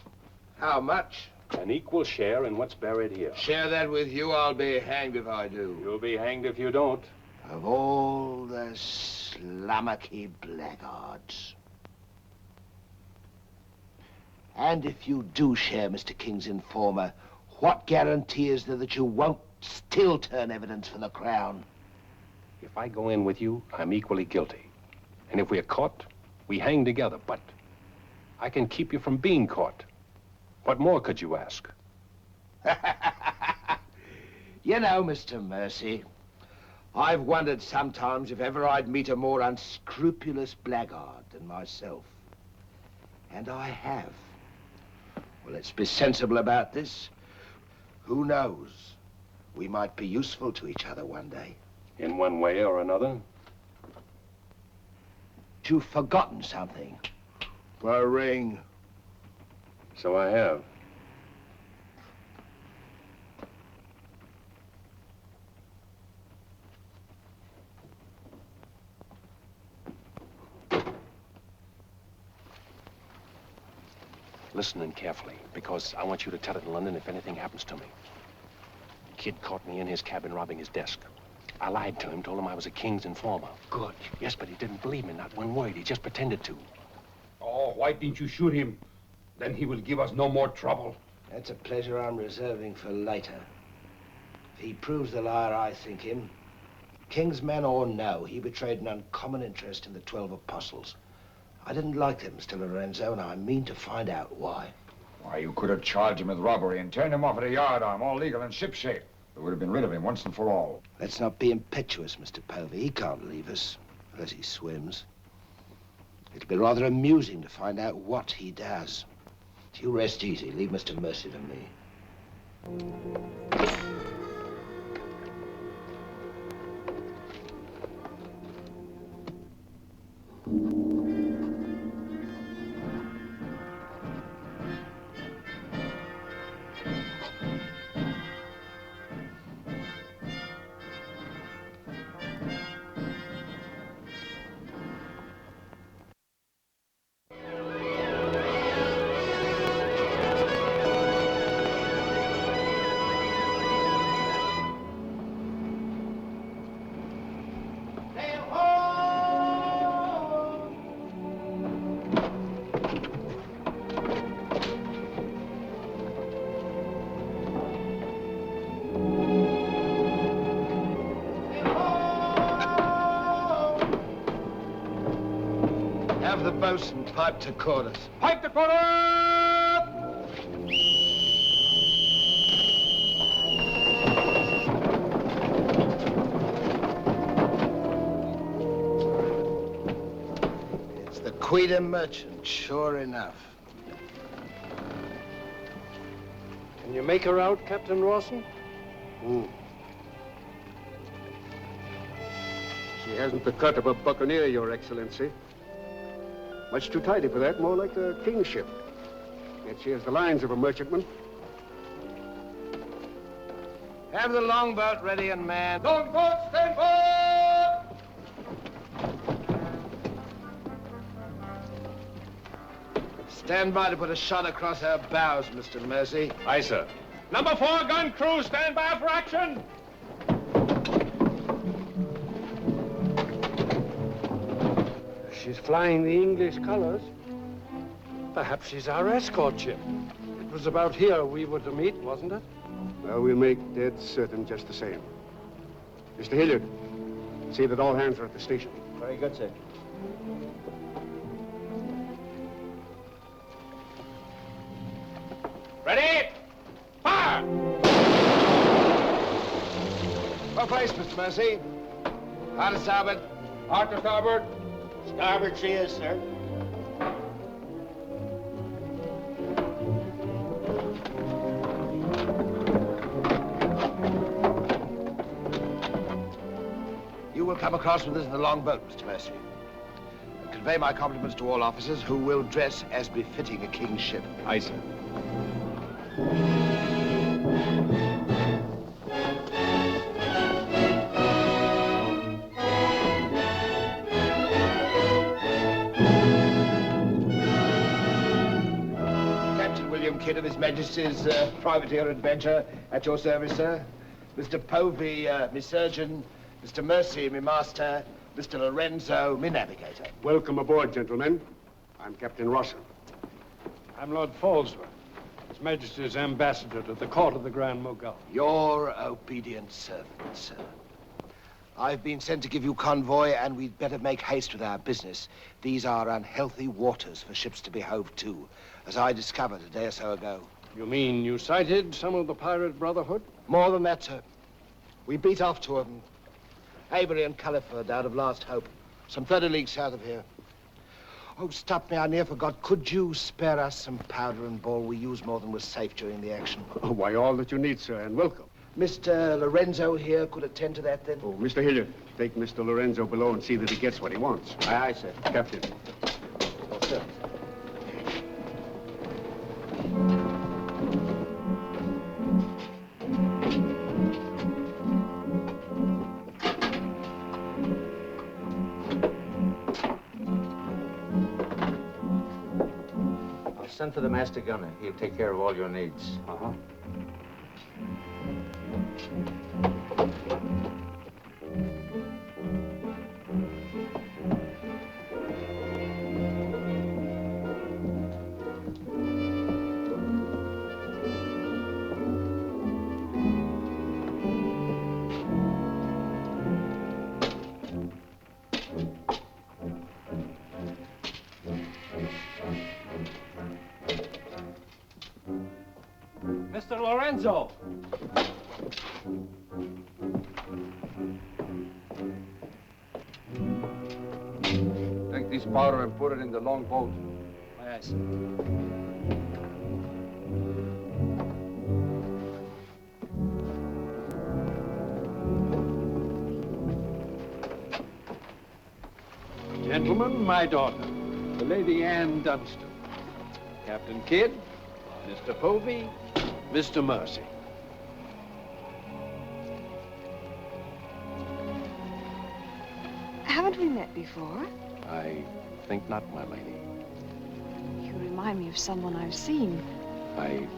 Speaker 2: How much?
Speaker 15: An equal share in what's buried here.
Speaker 2: Share that with you, I'll be hanged if I do.
Speaker 15: You'll be hanged if you don't.
Speaker 2: Of all the slummocky blackguards. And if you do share Mr. King's informer, What guarantee is there that you won't still turn evidence for the Crown?
Speaker 15: If I go in with you, I'm equally guilty. And if we're caught, we hang together. But I can keep you from being caught. What more could you ask?
Speaker 2: You know, Mr. Mercy, I've wondered sometimes if ever I'd meet a more unscrupulous blackguard than myself. And I have. Well, let's be sensible about this. Who knows? We might be useful to each other one day.
Speaker 15: In one way or another?
Speaker 2: You've forgotten something. The ring.
Speaker 15: So I have. Listen carefully, because I want you to tell it in London if anything happens to me. Kid caught me in his cabin robbing his desk. I lied to him, told him I was a king's informer.
Speaker 16: Good.
Speaker 15: Yes, but he didn't believe me, not one word. He just pretended to.
Speaker 16: Oh, why didn't you shoot him? Then he will give us no more trouble.
Speaker 2: That's a pleasure I'm reserving for later. If he proves the liar I think him, king's man or no, he betrayed an uncommon interest in the 12 apostles. I didn't like them, Mr. Lorenzo, and I mean to find out why.
Speaker 8: Why, you could have charged him with robbery and turned him off at a yardarm, all legal and shipshape. We would have been rid of him once and for all.
Speaker 2: Let's not be impetuous, Mr. Povey. He can't leave us, unless he swims. It'll be rather amusing to find out what he does. You rest easy. Leave Mr. Mercy to me. Have the boatswain pipe to quarters.
Speaker 16: Pipe to quarters!
Speaker 2: It's the Queen Merchant, sure enough.
Speaker 10: Can you make her out, Captain Rawson?
Speaker 19: She hasn't the cut of a buccaneer, Your Excellency. Much too tidy for that, more like a king's ship. Yet she has the lines of a merchantman.
Speaker 2: Have the longboat ready and manned.
Speaker 16: Longboat, stand by!
Speaker 2: Stand by to put a shot across her bows, Mr. Mercy.
Speaker 15: Aye, sir.
Speaker 17: Number 4 gun crew, stand by for action.
Speaker 10: She's flying the English colors. Perhaps she's our escort ship. It was about here we were to meet, wasn't it?
Speaker 19: Well, we'll make dead certain just the same. Mr. Hilliard, see that all hands are at the station.
Speaker 18: Very good, sir.
Speaker 17: Ready? Fire!
Speaker 2: What place, Mr. Mercy? Hard to starboard.
Speaker 16: Hard to starboard.
Speaker 18: Starboard she is, sir.
Speaker 2: You will come across with us in the longboat, Mr. Mercy. And convey my compliments to all officers who will dress as befitting a king's ship.
Speaker 15: Aye, sir.
Speaker 2: Kidd of His Majesty's privateer Adventure at your service, sir. Mr. Povey, me surgeon. Mr. Mercy, me master. Mr. Lorenzo, me navigator.
Speaker 19: Welcome aboard, gentlemen. I'm Captain Rawson.
Speaker 10: I'm Lord Falsworth. His Majesty's ambassador to the court of the Grand Mogul.
Speaker 2: Your obedient servant, sir. I've been sent to give you convoy, and we'd better make haste with our business. These are unhealthy waters for ships to be hove to, as I discovered a day or so ago.
Speaker 10: You mean you sighted some of the pirate brotherhood?
Speaker 2: More than that, sir. We beat off two of them. Avery and Culliford out of Last Hope, some 30 leagues south of here. Oh, stop me, I near forgot. Could you spare us some powder and ball? We used more than was safe during the action.
Speaker 19: Oh, why, all that you need, sir, and welcome.
Speaker 2: Mr. Lorenzo here could attend to that, then?
Speaker 19: Oh, Mr. Hilliard, take Mr. Lorenzo below and see that he gets what he wants.
Speaker 18: Aye, aye, sir.
Speaker 19: Captain.
Speaker 2: Oh, sir.
Speaker 18: I'll send for the master gunner. He'll take care of all your needs.
Speaker 19: Uh-huh.
Speaker 17: Mr. Lorenzo!
Speaker 6: Take this powder and put it in the long boat.
Speaker 17: Aye, sir.
Speaker 10: Gentlemen, my daughter, the Lady Anne Dunstan. Captain Kidd, Mr. Povey, Mr. Mercy.
Speaker 20: Haven't we met before?
Speaker 15: I think not, my lady.
Speaker 20: You remind me of someone I've seen.
Speaker 15: I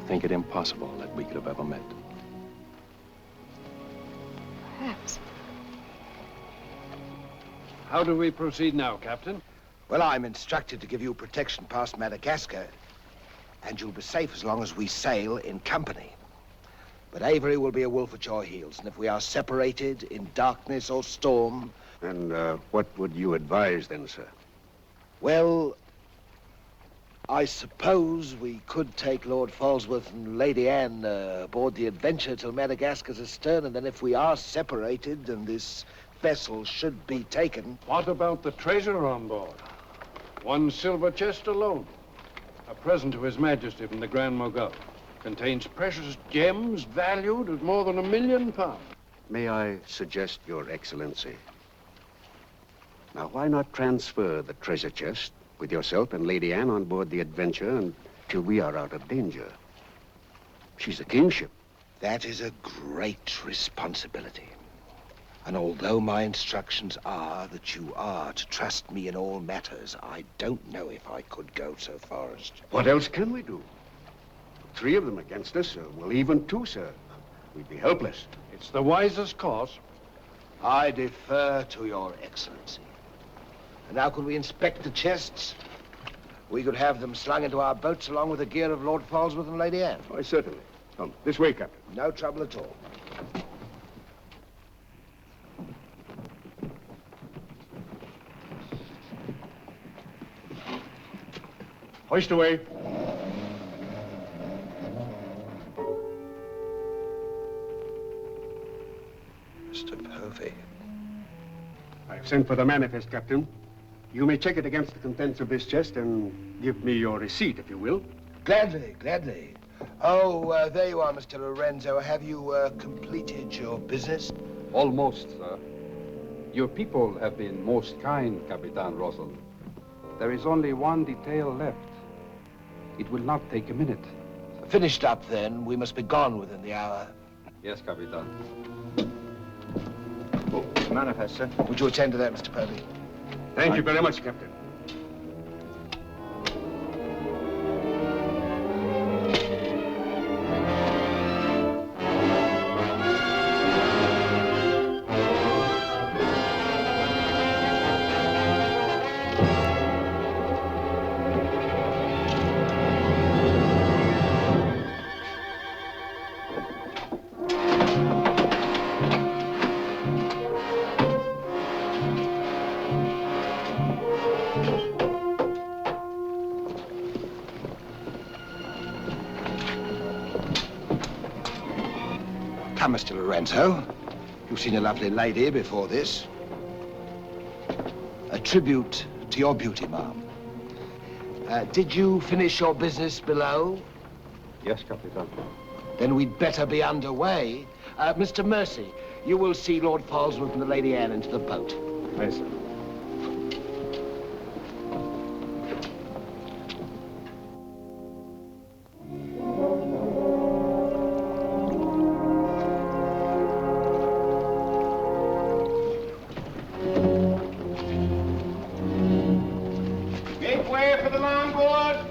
Speaker 15: think it impossible that we could have ever met.
Speaker 20: Perhaps.
Speaker 10: How do we proceed now, Captain?
Speaker 2: Well, I'm instructed to give you protection past Madagascar, and you'll be safe as long as we sail in company. But Avery will be a wolf at your heels, and if we are separated in darkness or storm...
Speaker 19: And what would you advise then, sir?
Speaker 2: Well, I suppose we could take Lord Falsworth and Lady Anne aboard the Adventure till Madagascar's astern, and then if we are separated and this vessel should be taken...
Speaker 10: What about the treasure on board? One silver chest alone. A present to His Majesty from the Grand Mogul. Contains precious gems valued at more than £1 million.
Speaker 19: May I suggest, Your Excellency? Now, why not transfer the treasure chest with yourself and Lady Anne on board the Adventure until we are out of danger? She's a kingship.
Speaker 2: That is a great responsibility. And although my instructions are that you are to trust me in all matters, I don't know if I could go so far as to...
Speaker 19: What else can we do? 3 of them against us, well, even 2, sir. We'd be helpless.
Speaker 10: It's the wisest course.
Speaker 2: I defer to Your Excellency. And how could we inspect the chests? We could have them slung into our boats along with the gear of Lord Falsworth and Lady Anne.
Speaker 19: Why, certainly. Come, this way, Captain.
Speaker 2: No trouble at all.
Speaker 19: Hoist away.
Speaker 2: Mr. Povey.
Speaker 19: I've sent for the manifest, Captain. You may check it against the contents of this chest and give me your receipt, if you will.
Speaker 2: Gladly, gladly. Oh, there you are, Mr. Lorenzo. Have you completed your business?
Speaker 6: Almost, sir. Your people have been most kind, Capitan Russell. There is only one detail left. It will not take a minute.
Speaker 2: Finished up, then. We must be gone within the hour.
Speaker 6: Yes, Capitan.
Speaker 18: Oh, manifest, sir.
Speaker 2: Would you attend to that, Mr. Povey?
Speaker 19: Thank you very much, Captain.
Speaker 2: Come, Mr. Lorenzo. You've seen a lovely lady before this. A tribute to your beauty, ma'am. Did you finish your business below?
Speaker 15: Yes, Capitan.
Speaker 2: Then we'd better be underway. Mr. Mercy, you will see Lord Falsworth and the Lady Anne into the boat.
Speaker 15: Yes, sir.
Speaker 14: Make way for the longboard.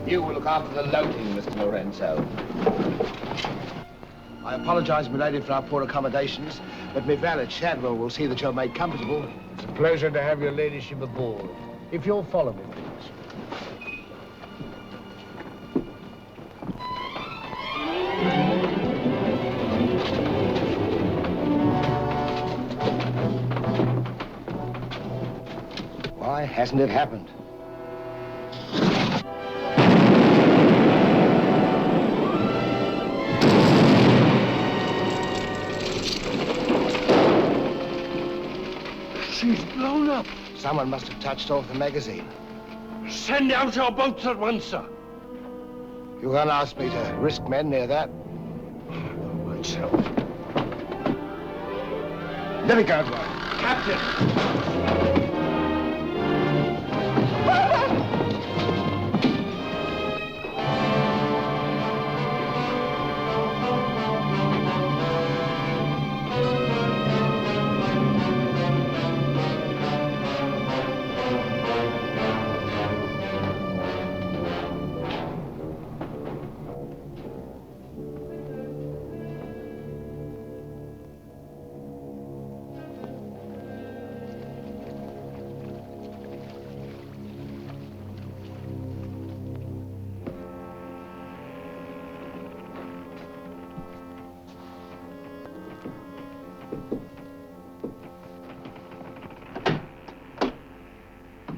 Speaker 2: You will look after the loading, Mr. Lorenzo. I apologize, milady, for our poor accommodations, but my valet Shadwell will see that you're made comfortable.
Speaker 7: It's a pleasure to have your ladyship aboard. If you'll follow me, please.
Speaker 2: Why hasn't it happened?
Speaker 14: She's blown up.
Speaker 2: Someone must have touched off the magazine.
Speaker 14: Send out your boats at once, sir.
Speaker 2: You can't ask me to risk men near that.
Speaker 14: Myself.
Speaker 2: Let me go, boy.
Speaker 14: Captain!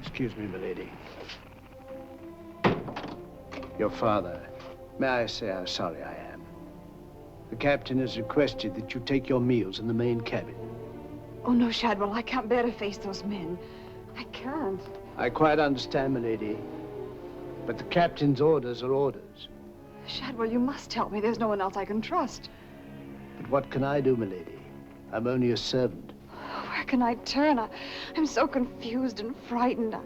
Speaker 7: Excuse me, milady. Your father. May I say how sorry I am? The captain has requested that you take your meals in the main cabin.
Speaker 20: Oh, no, Shadwell, I can't bear to face those men. I can't.
Speaker 7: I quite understand, milady. But the captain's orders are orders.
Speaker 20: Shadwell, you must help me. There's no one else I can trust.
Speaker 7: But what can I do, milady? I'm only a servant.
Speaker 20: Where can I turn? I'm so confused and frightened. I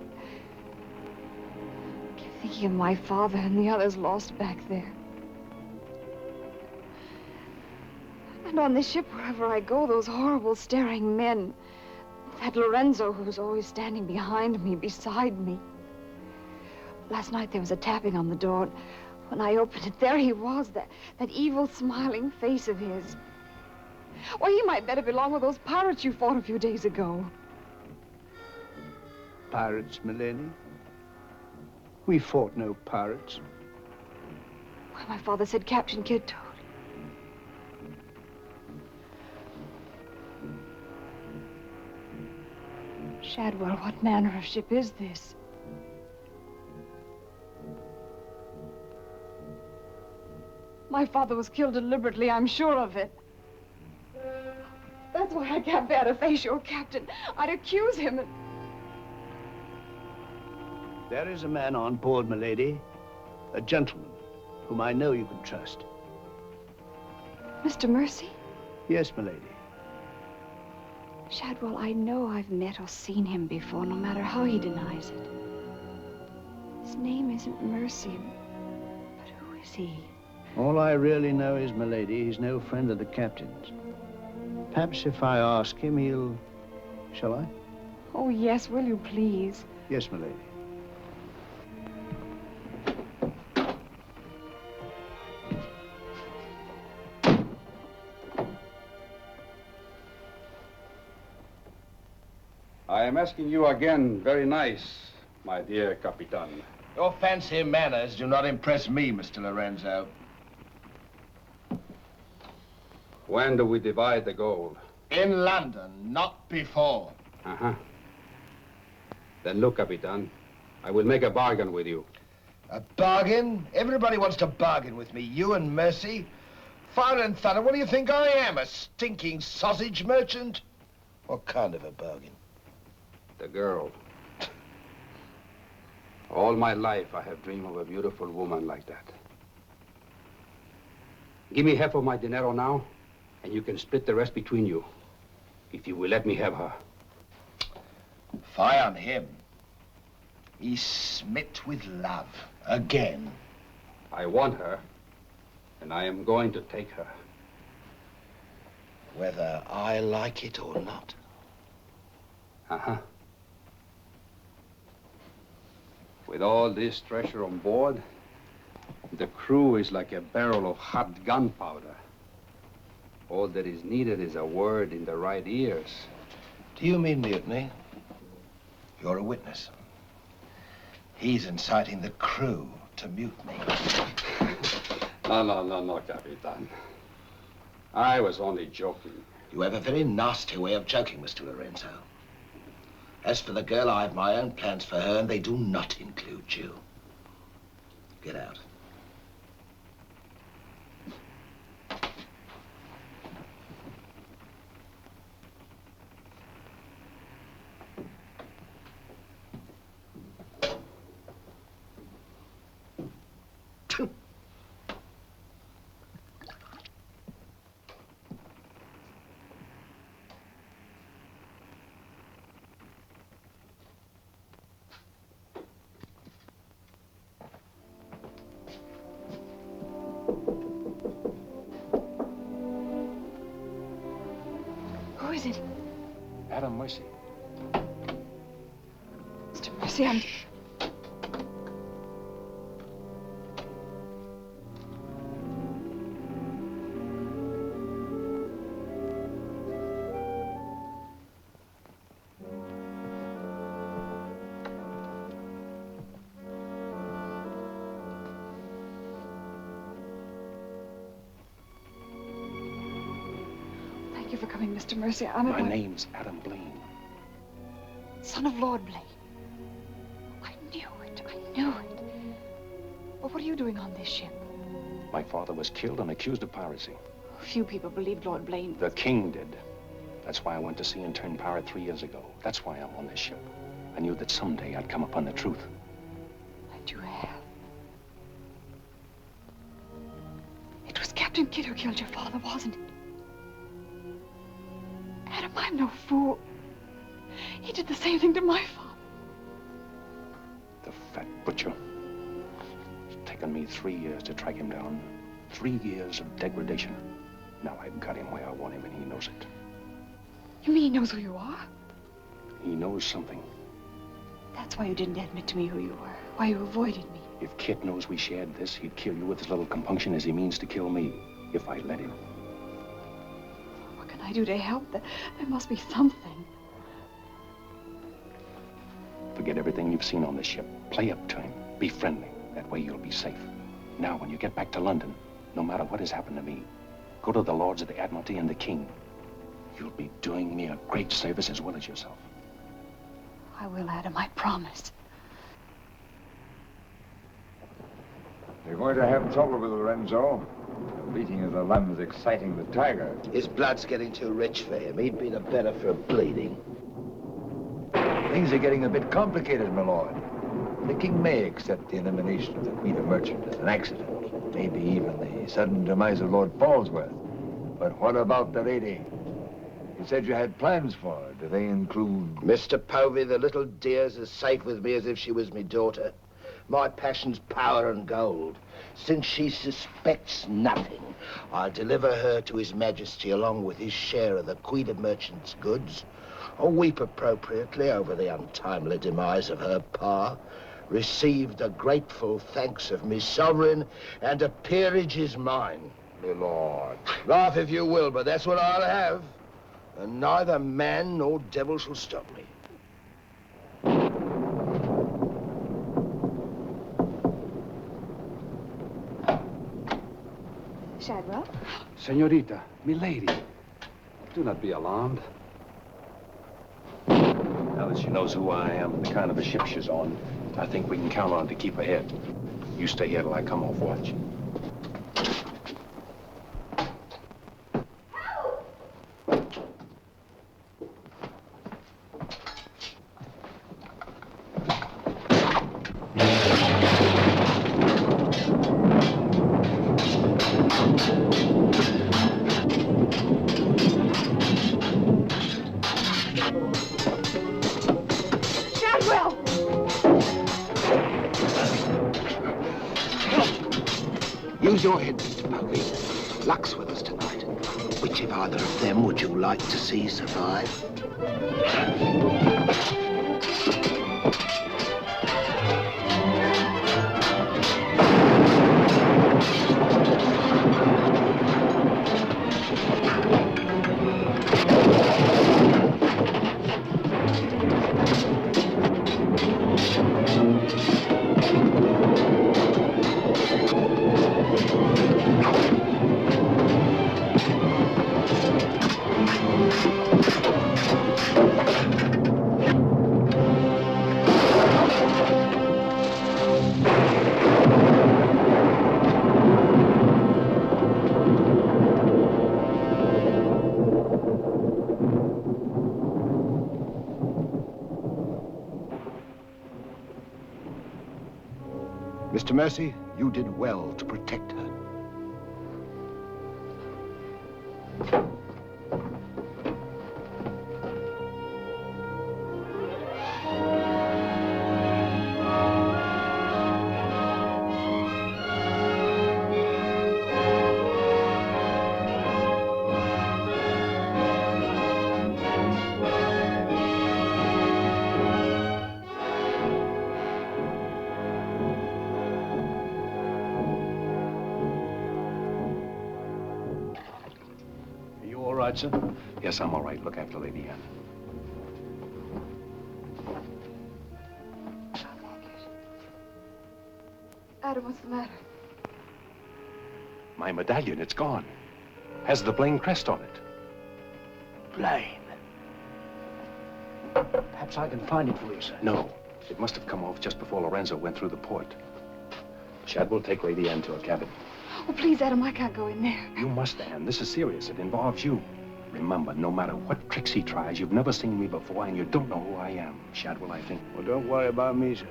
Speaker 20: keep thinking of my father and the others lost back there. And on this ship, wherever I go, those horrible staring men. That Lorenzo who's always standing behind me, beside me. Last night there was a tapping on the door. And when I opened it, there he was, that evil smiling face of his. Well, he might better belong with those pirates you fought a few days ago.
Speaker 7: Pirates, milady? We fought no pirates.
Speaker 20: Well, my father said Captain Kidd told. Shadwell, what manner of ship is this? My father was killed deliberately, I'm sure of it. That's why I can't bear to face your captain. I'd accuse him and...
Speaker 7: There is a man on board, milady. A gentleman whom I know you can trust.
Speaker 20: Mr. Mercy?
Speaker 7: Yes, milady.
Speaker 20: Shadwell, I know I've met or seen him before, no matter how he denies it. His name isn't Mercy, but who is he?
Speaker 7: All I really know is, milady, he's no friend of the captain's. Perhaps if I ask him, he'll... Shall I?
Speaker 20: Oh, yes, will you please?
Speaker 7: Yes, milady.
Speaker 6: am asking you again, very nice, my dear Capitan.
Speaker 2: Your fancy manners do not impress me, Mr. Lorenzo.
Speaker 6: When do we divide the gold?
Speaker 2: In London, not before.
Speaker 6: Uh-huh. Then look, Capitan, I will make a bargain with you.
Speaker 2: A bargain? Everybody wants to bargain with me. You and Mercy. Fire and thunder, what do you think I am? A stinking sausage merchant? What kind of a bargain?
Speaker 6: The girl. All my life, I have dreamed of a beautiful woman like that. Give me half of my dinero now, and you can split the rest between you, if you will let me have her.
Speaker 2: Fie on him. He's smit with love. Again.
Speaker 6: I want her, and I am going to take her.
Speaker 2: Whether I like it or not.
Speaker 6: Uh-huh. With all this treasure on board, the crew is like a barrel of hot gunpowder. All that is needed is a word in the right ears.
Speaker 2: Do you mean mutiny? You're a witness. He's inciting the crew to mutiny.
Speaker 6: No, Capitan. I was only joking.
Speaker 2: You have a very nasty way of joking, Mr. Lorenzo. As for the girl, I have my own plans for her, and they do not include you. Get out.
Speaker 20: Who is it?
Speaker 15: Madam Mercy.
Speaker 20: Mr. Mercy, I'm... Thank you for coming, Mr. Mercy.
Speaker 15: My name's Adam Blaine.
Speaker 20: Son of Lord Blaine. I knew it. I knew it. But what are you doing on this ship?
Speaker 15: My father was killed and accused of piracy.
Speaker 20: Few people believed Lord Blaine.
Speaker 15: The king did. That's why I went to sea and turned pirate 3 years ago. That's why I'm on this ship. I knew that someday I'd come upon the truth.
Speaker 20: And you have. It was Captain Kidd who killed your father, wasn't it? Adam, I'm no fool. He did the same thing to my father.
Speaker 15: The fat butcher. It's taken me 3 years to track him down. 3 years of degradation. Now I've got him where I want him, and he knows it.
Speaker 20: You mean he knows who you are?
Speaker 15: He knows something.
Speaker 20: That's why you didn't admit to me who you were. Why you avoided me.
Speaker 15: If Kit knows we shared this, he'd kill you with as little compunction as he means to kill me, if I let him.
Speaker 20: What can I do to help? There must be something.
Speaker 15: Forget everything you've seen on this ship. Play up to him. Be friendly. That way you'll be safe. Now, when you get back to London, no matter what has happened to me, go to the Lords of the Admiralty and the King. You'll be doing me a great service as well as yourself.
Speaker 20: I will, Adam. I promise.
Speaker 3: You're going to have trouble with Lorenzo. The beating of the lamb's exciting the tiger.
Speaker 2: His blood's getting too rich for him. He'd be the better for bleeding.
Speaker 5: Things are getting a bit complicated, my lord. The king may accept the elimination of the Queen of Merchant as an accident. Maybe even the sudden demise of Lord Falsworth. But what about the lady? You said you had plans for her. Do they include...
Speaker 2: Mr. Povey, the little dear's as safe with me as if she was me daughter. My passion's power and gold. Since she suspects nothing, I'll deliver her to His Majesty along with his share of the Queen of Merchant's goods. I'll weep appropriately over the untimely demise of her pa, receive the grateful thanks of me sovereign, and a peerage is mine.
Speaker 3: My lord.
Speaker 2: Laugh if you will, but that's what I'll have. And neither man nor devil shall stop me.
Speaker 20: Shadwell?
Speaker 6: Senorita, milady, do not be alarmed.
Speaker 15: Now that she knows who I am, the kind of a ship she's on, I think we can count on her to keep ahead. You stay here till I come off watch.
Speaker 12: Use your head, Mr. Povey. Luck's with us tonight. Which of either of them would you like to see survive?
Speaker 2: Mr. Mercy, you did well to protect her.
Speaker 15: Sir? Yes, I'm all right. Look after Lady Anne.
Speaker 20: Adam, what's the matter?
Speaker 15: My medallion, it's gone. Has the Blaine crest on it.
Speaker 7: Blaine. Perhaps I can find it for you, sir.
Speaker 15: No. It must have come off just before Lorenzo went through the port. Shad will take Lady Anne to her cabin.
Speaker 20: Oh, please, Adam, I can't go in there.
Speaker 15: You must, Anne. This is serious. It involves you. Remember, no matter what tricks he tries, you've never seen me before, and you don't know who I am. Shadwell, I think.
Speaker 7: Well, don't worry about me, sir.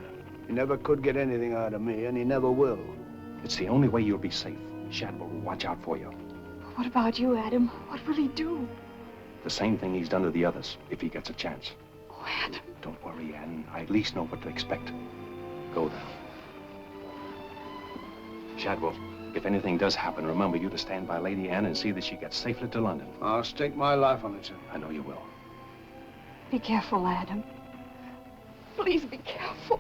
Speaker 7: He never could get anything out of me, and he never will.
Speaker 15: It's the only way you'll be safe. Shadwell will watch out for you.
Speaker 20: What about you, Adam? What will he do?
Speaker 15: The same thing he's done to the others, if he gets a chance.
Speaker 20: Oh, Adam.
Speaker 15: Don't worry, Anne. I at least know what to expect. Go then. Shadwell, if anything does happen, remember you to stand by Lady Anne and see that she gets safely to London.
Speaker 7: I'll stake my life on it, sir.
Speaker 15: I know you will.
Speaker 20: Be careful, Adam. Please be careful.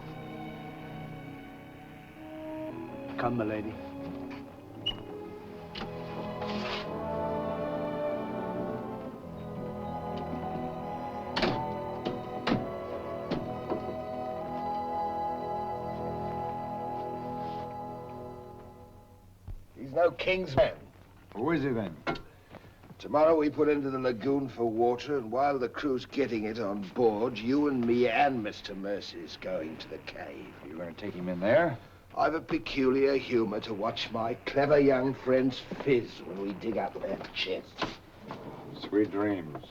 Speaker 7: Come, milady.
Speaker 2: He's no king's man.
Speaker 8: Who is he then?
Speaker 2: Tomorrow we put into the lagoon for water, and while the crew's getting it on board, you and me and Mr. Mercy's going to the cave.
Speaker 8: You're going to take him in there?
Speaker 2: I've a peculiar humor to watch my clever young friends fizz when we dig up that chest.
Speaker 8: Sweet dreams.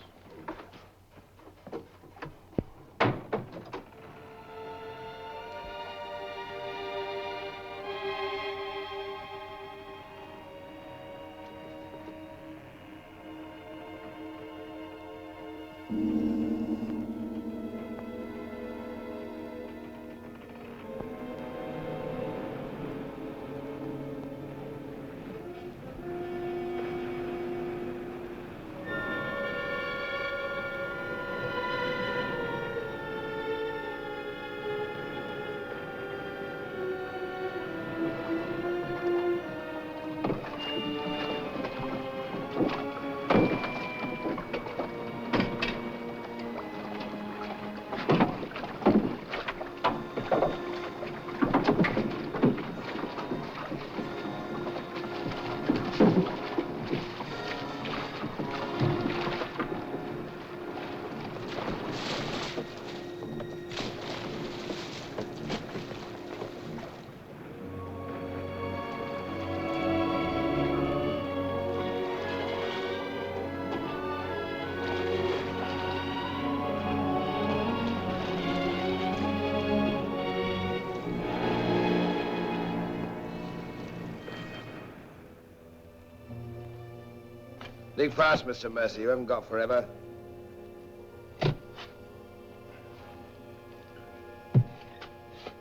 Speaker 2: Think fast, Mr. Mercer. You haven't got forever.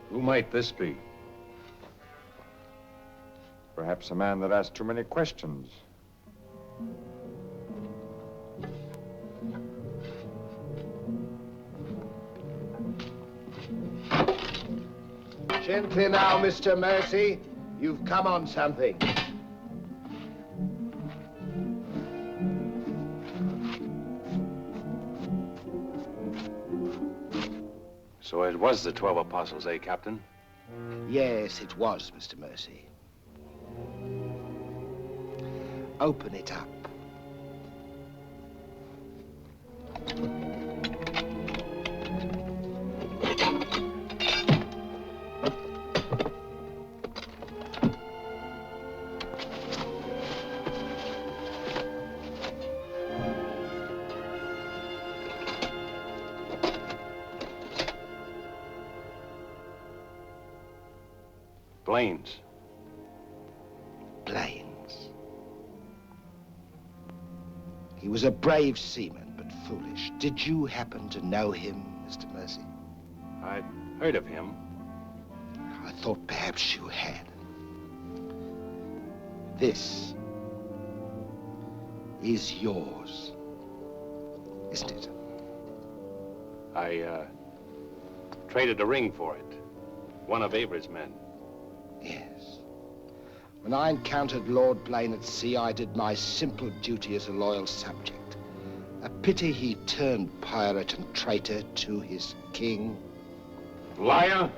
Speaker 3: Who might this be? Perhaps a man that asked too many questions.
Speaker 2: Gently now, Mr. Mercer. You've come on something.
Speaker 15: So it was the 12 apostles, eh, Captain?
Speaker 2: Yes, it was, Mr. Mercer. Open it up.
Speaker 15: Blaine's.
Speaker 2: Blaine's. He was a brave seaman, but foolish. Did you happen to know him, Mr. Mercer?
Speaker 15: I'd heard of him.
Speaker 2: I thought perhaps you had. This is yours, isn't it?
Speaker 15: I, traded a ring for it. One of Avery's men.
Speaker 2: Yes. When I encountered Lord Blaine at sea, I did my simple duty as a loyal subject. A pity he turned pirate and traitor to his king.
Speaker 15: Liar!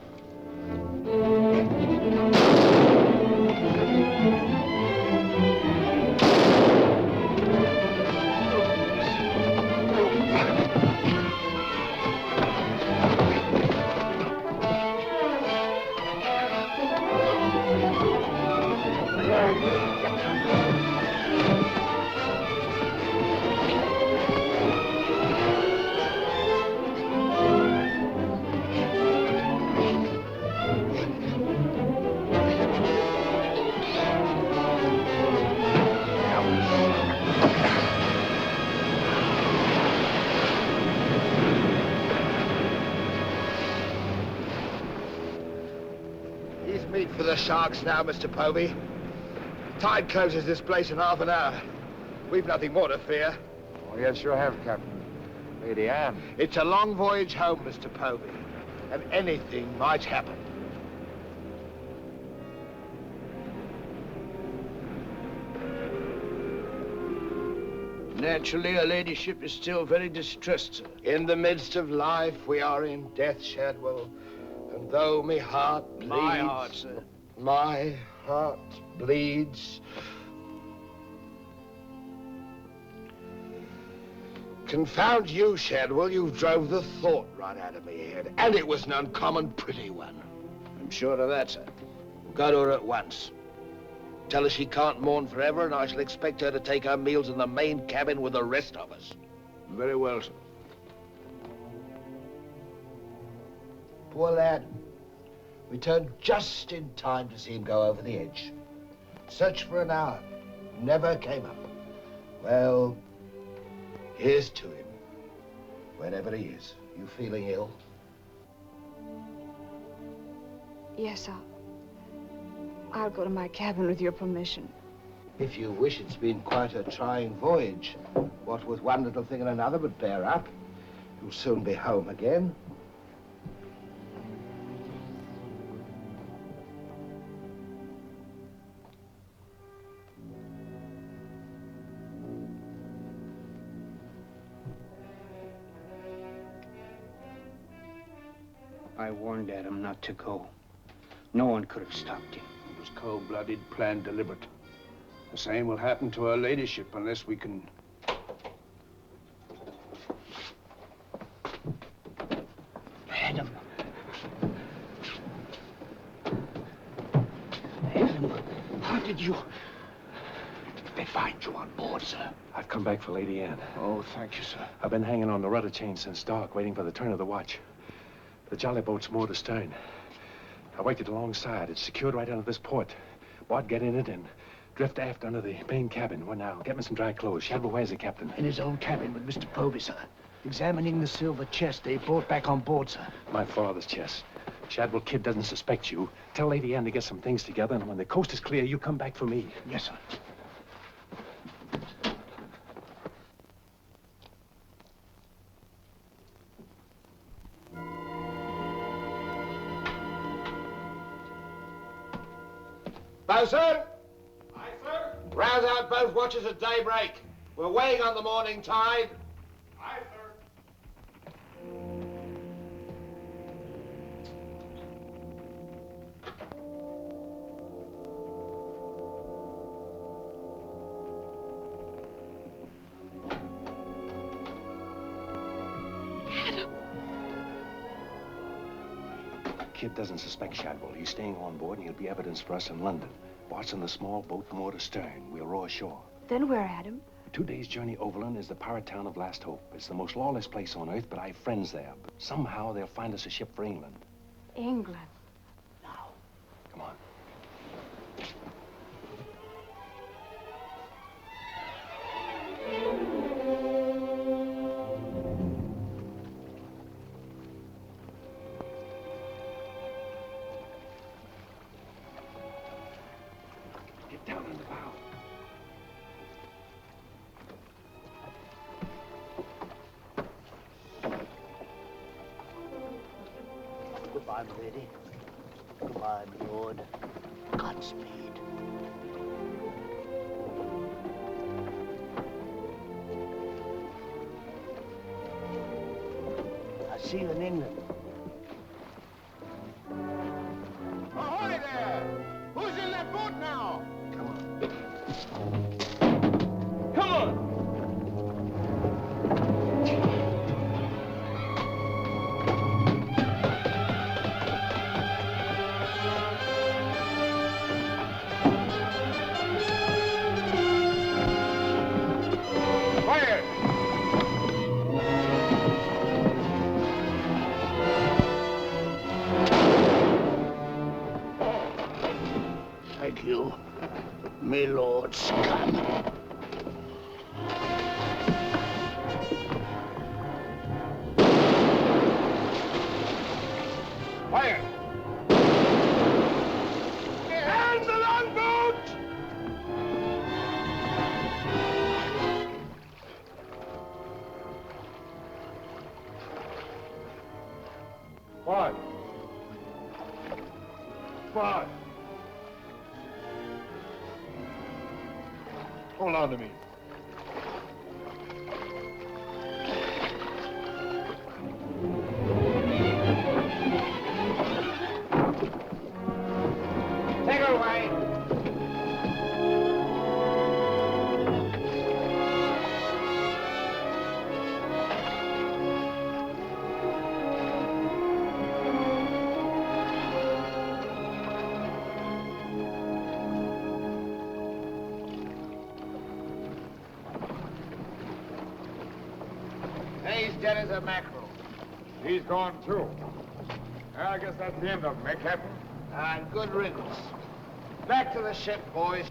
Speaker 2: For the sharks now, Mr. Povey. Tide closes this place in half an hour. We've nothing more to fear.
Speaker 3: Oh, yes, you have, Captain. Lady Anne.
Speaker 2: It's a long voyage home, Mr. Povey, and anything might happen.
Speaker 7: Naturally, her ladyship is still very distressed, sir.
Speaker 2: In the midst of life, we are in death, Shadwell. And though my heart bleeds...
Speaker 7: My heart, sir.
Speaker 2: My heart bleeds. Confound you, Shadwell. You drove the thought right out of my head. And it was an uncommon pretty one.
Speaker 7: I'm sure of that, sir.
Speaker 2: Go to her at once. Tell her she can't mourn forever, and I shall expect her to take her meals in the main cabin with the rest of us.
Speaker 7: Very well, sir.
Speaker 2: Poor lad. We turned just in time to see him go over the edge. Searched for an hour. Never came up. Well, here's to him. Wherever he is. You feeling ill?
Speaker 20: Yes, I'll go to my cabin with your permission.
Speaker 2: If you wish, it's been quite a trying voyage. What with one little thing and another, but bear up. You'll soon be home again.
Speaker 13: I warned Adam not to go. No one could have stopped him.
Speaker 7: It was cold-blooded, planned, deliberate. The same will happen to her ladyship unless we can...
Speaker 13: Adam. Adam, how did you... They find you on board, sir?
Speaker 15: I've come back for Lady Anne.
Speaker 13: Oh, thank you, sir.
Speaker 15: I've been hanging on the rudder chain since dark, waiting for the turn of the watch. The jolly boat's moored astern. I waited alongside. It's secured right under this port. Bart, get in it and Drift aft under the main cabin. Well, now, get me some dry clothes. Shadwell, where's the captain?
Speaker 7: In his own cabin with Mr. Povey, sir. Examining the silver chest they brought back on board, sir.
Speaker 15: My father's chest. Shadwell Kid doesn't suspect you. Tell Lady Anne to get some things together, and when the coast is clear, you come back for me.
Speaker 7: Yes, sir.
Speaker 2: Bosun!
Speaker 14: Aye, sir.
Speaker 2: Rouse out both watches at daybreak. We're weighing on the morning tide.
Speaker 14: Aye, sir.
Speaker 15: Kid doesn't suspect Shadwell. He's staying on board, and he'll be evidence for us in London. Watching the small boat from water stern. We'll row ashore.
Speaker 20: Then where, Adam?
Speaker 15: 2 days' journey overland is the pirate town of Last Hope. It's the most lawless place on earth, but I have friends there. But somehow they'll find us a ship for England.
Speaker 20: England.
Speaker 15: Come on. Get down in the bow.
Speaker 7: Goodbye, my lady. Goodbye, my lord. Godspeed. I'll see you in England.
Speaker 14: Ahoy there! Who's in that boat now? Come on!
Speaker 8: Quiet!
Speaker 7: Thank you, my lord scum.
Speaker 8: Quiet!
Speaker 14: And the longboat!
Speaker 8: What? What? Hold on to me.
Speaker 2: Take her away.
Speaker 8: He's dead as a mackerel. He's gone too. Well, I guess that's the end of him, eh, Captain?
Speaker 2: And good riddance. Back to the ship, boys.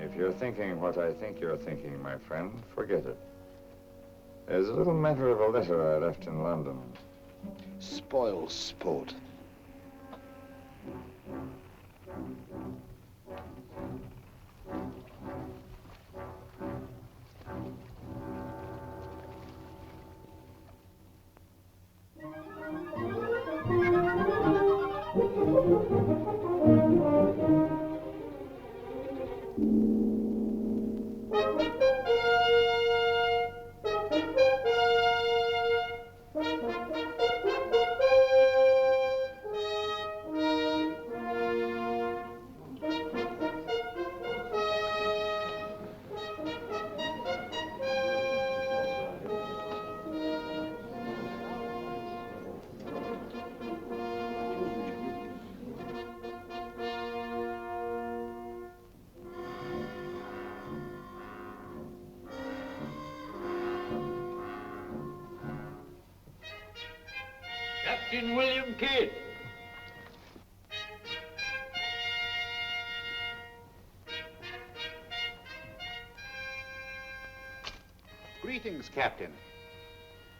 Speaker 3: If you're thinking what I think you're thinking, my friend, forget it. There's a little matter of a letter I left in London.
Speaker 2: Spoil sport.
Speaker 17: Captain William Kidd.
Speaker 8: Greetings, Captain.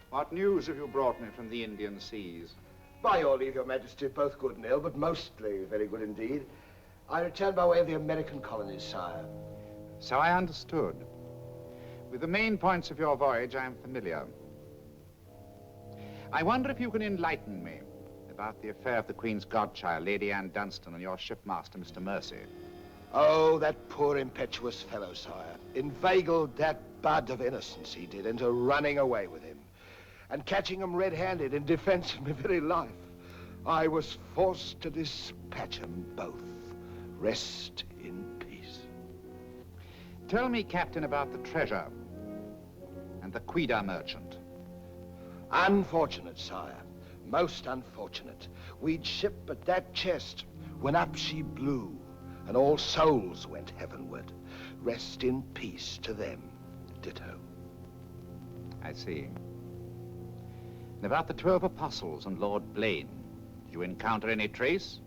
Speaker 8: What news have you brought me from the Indian seas?
Speaker 2: By your leave, Your Majesty, both good and ill, but mostly very good indeed. I returned by way of the American colonies, sire.
Speaker 8: So I understood. With the main points of your voyage, I am familiar. I wonder if you can enlighten me about the affair of the Queen's godchild, Lady Anne Dunstan, and your shipmaster, Mr. Mercy.
Speaker 2: Oh, that poor impetuous fellow, sire. Inveigled that bud of innocence he did into running away with him. And catching him red-handed in defense of my very life. I was forced to dispatch them both. Rest in peace.
Speaker 8: Tell me, Captain, about the treasure and the Quida merchant.
Speaker 2: Unfortunate, sire. Most unfortunate. We'd ship but that chest when up she blew, and all souls went heavenward. Rest in peace to them. Ditto.
Speaker 8: I see. And about the 12 apostles and Lord Blaine, did you encounter any trace?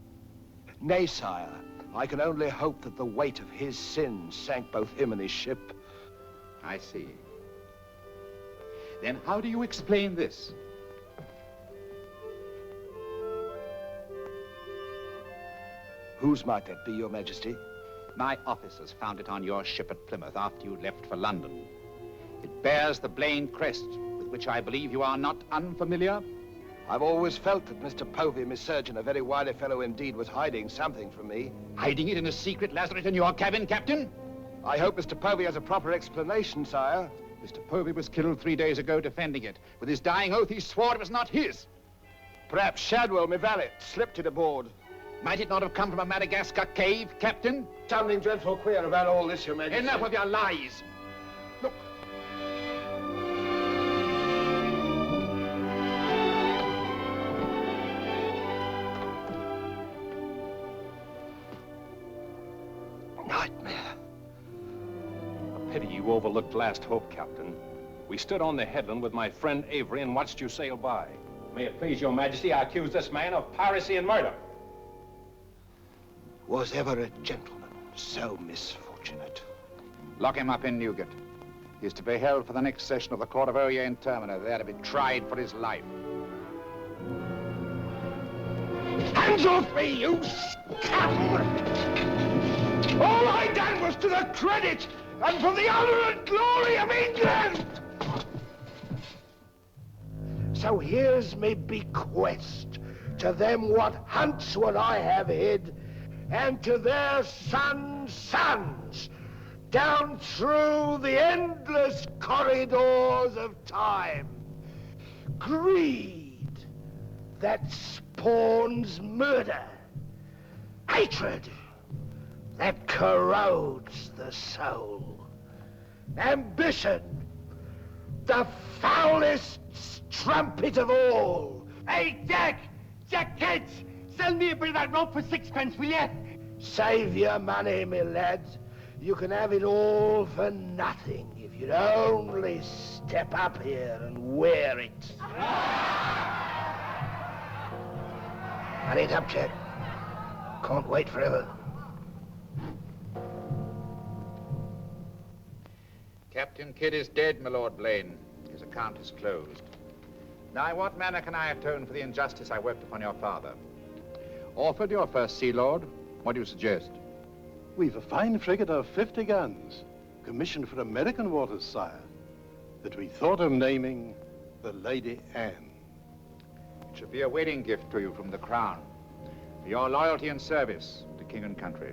Speaker 2: Nay, sire. I can only hope that the weight of his sins sank both him and his ship.
Speaker 8: I see. Then how do you explain this?
Speaker 2: Whose might that be, Your Majesty?
Speaker 8: My officers found it on your ship at Plymouth after you left for London. It bears the Blaine crest, with which I believe you are not unfamiliar.
Speaker 2: I've always felt that Mr. Povey, my surgeon, a very wily fellow indeed, was hiding something from me.
Speaker 8: Hiding it in a secret lazaret in your cabin, Captain?
Speaker 2: I hope Mr. Povey has a proper explanation, sire.
Speaker 8: Mr. Povey was killed 3 days ago defending it. With his dying oath, he swore it was not his.
Speaker 2: Perhaps Shadwell, my valet, slipped it aboard.
Speaker 8: Might it not have come from a Madagascar cave, Captain?
Speaker 2: Something dreadful queer about all this, Your Majesty.
Speaker 8: Enough of your lies. Look.
Speaker 2: Nightmare.
Speaker 15: A pity you overlooked last hope, Captain. We stood on the headland with my friend Avery and watched you sail by.
Speaker 17: May it please your majesty, I accuse this man of piracy and murder.
Speaker 2: Was ever a gentleman so misfortunate?
Speaker 8: Lock him up in Newgate. He is to be held for the next session of the Court of Oyer in Termina, there to be tried for his life.
Speaker 2: Hands off me, you scoundrel! All I done was to the credit and for the honor and glory of England! So here's me bequest to them what hunts what I have hid, and to their sons, down through the endless corridors of time. Greed that spawns murder. Hatred that corrodes the soul. Ambition, the foulest strumpet of all.
Speaker 14: Hey, Jack! Jack Ketch! Sell me a bit of that rope for 6pence, will you?
Speaker 2: Save your money, my lad. You can have it all for nothing if you'd only step up here and wear it. Hurry it up, Jack. Can't wait forever.
Speaker 8: Captain Kidd is dead, my Lord Blaine. His account is closed. Now, in what manner can I atone for the injustice I worked upon your father? Orford, your first Sea Lord, what do you suggest?
Speaker 9: We've a fine frigate of 50 guns, commissioned for American waters, sire, that we thought of naming the Lady Anne.
Speaker 8: It should be a wedding gift to you from the Crown, for your loyalty and service to king and country.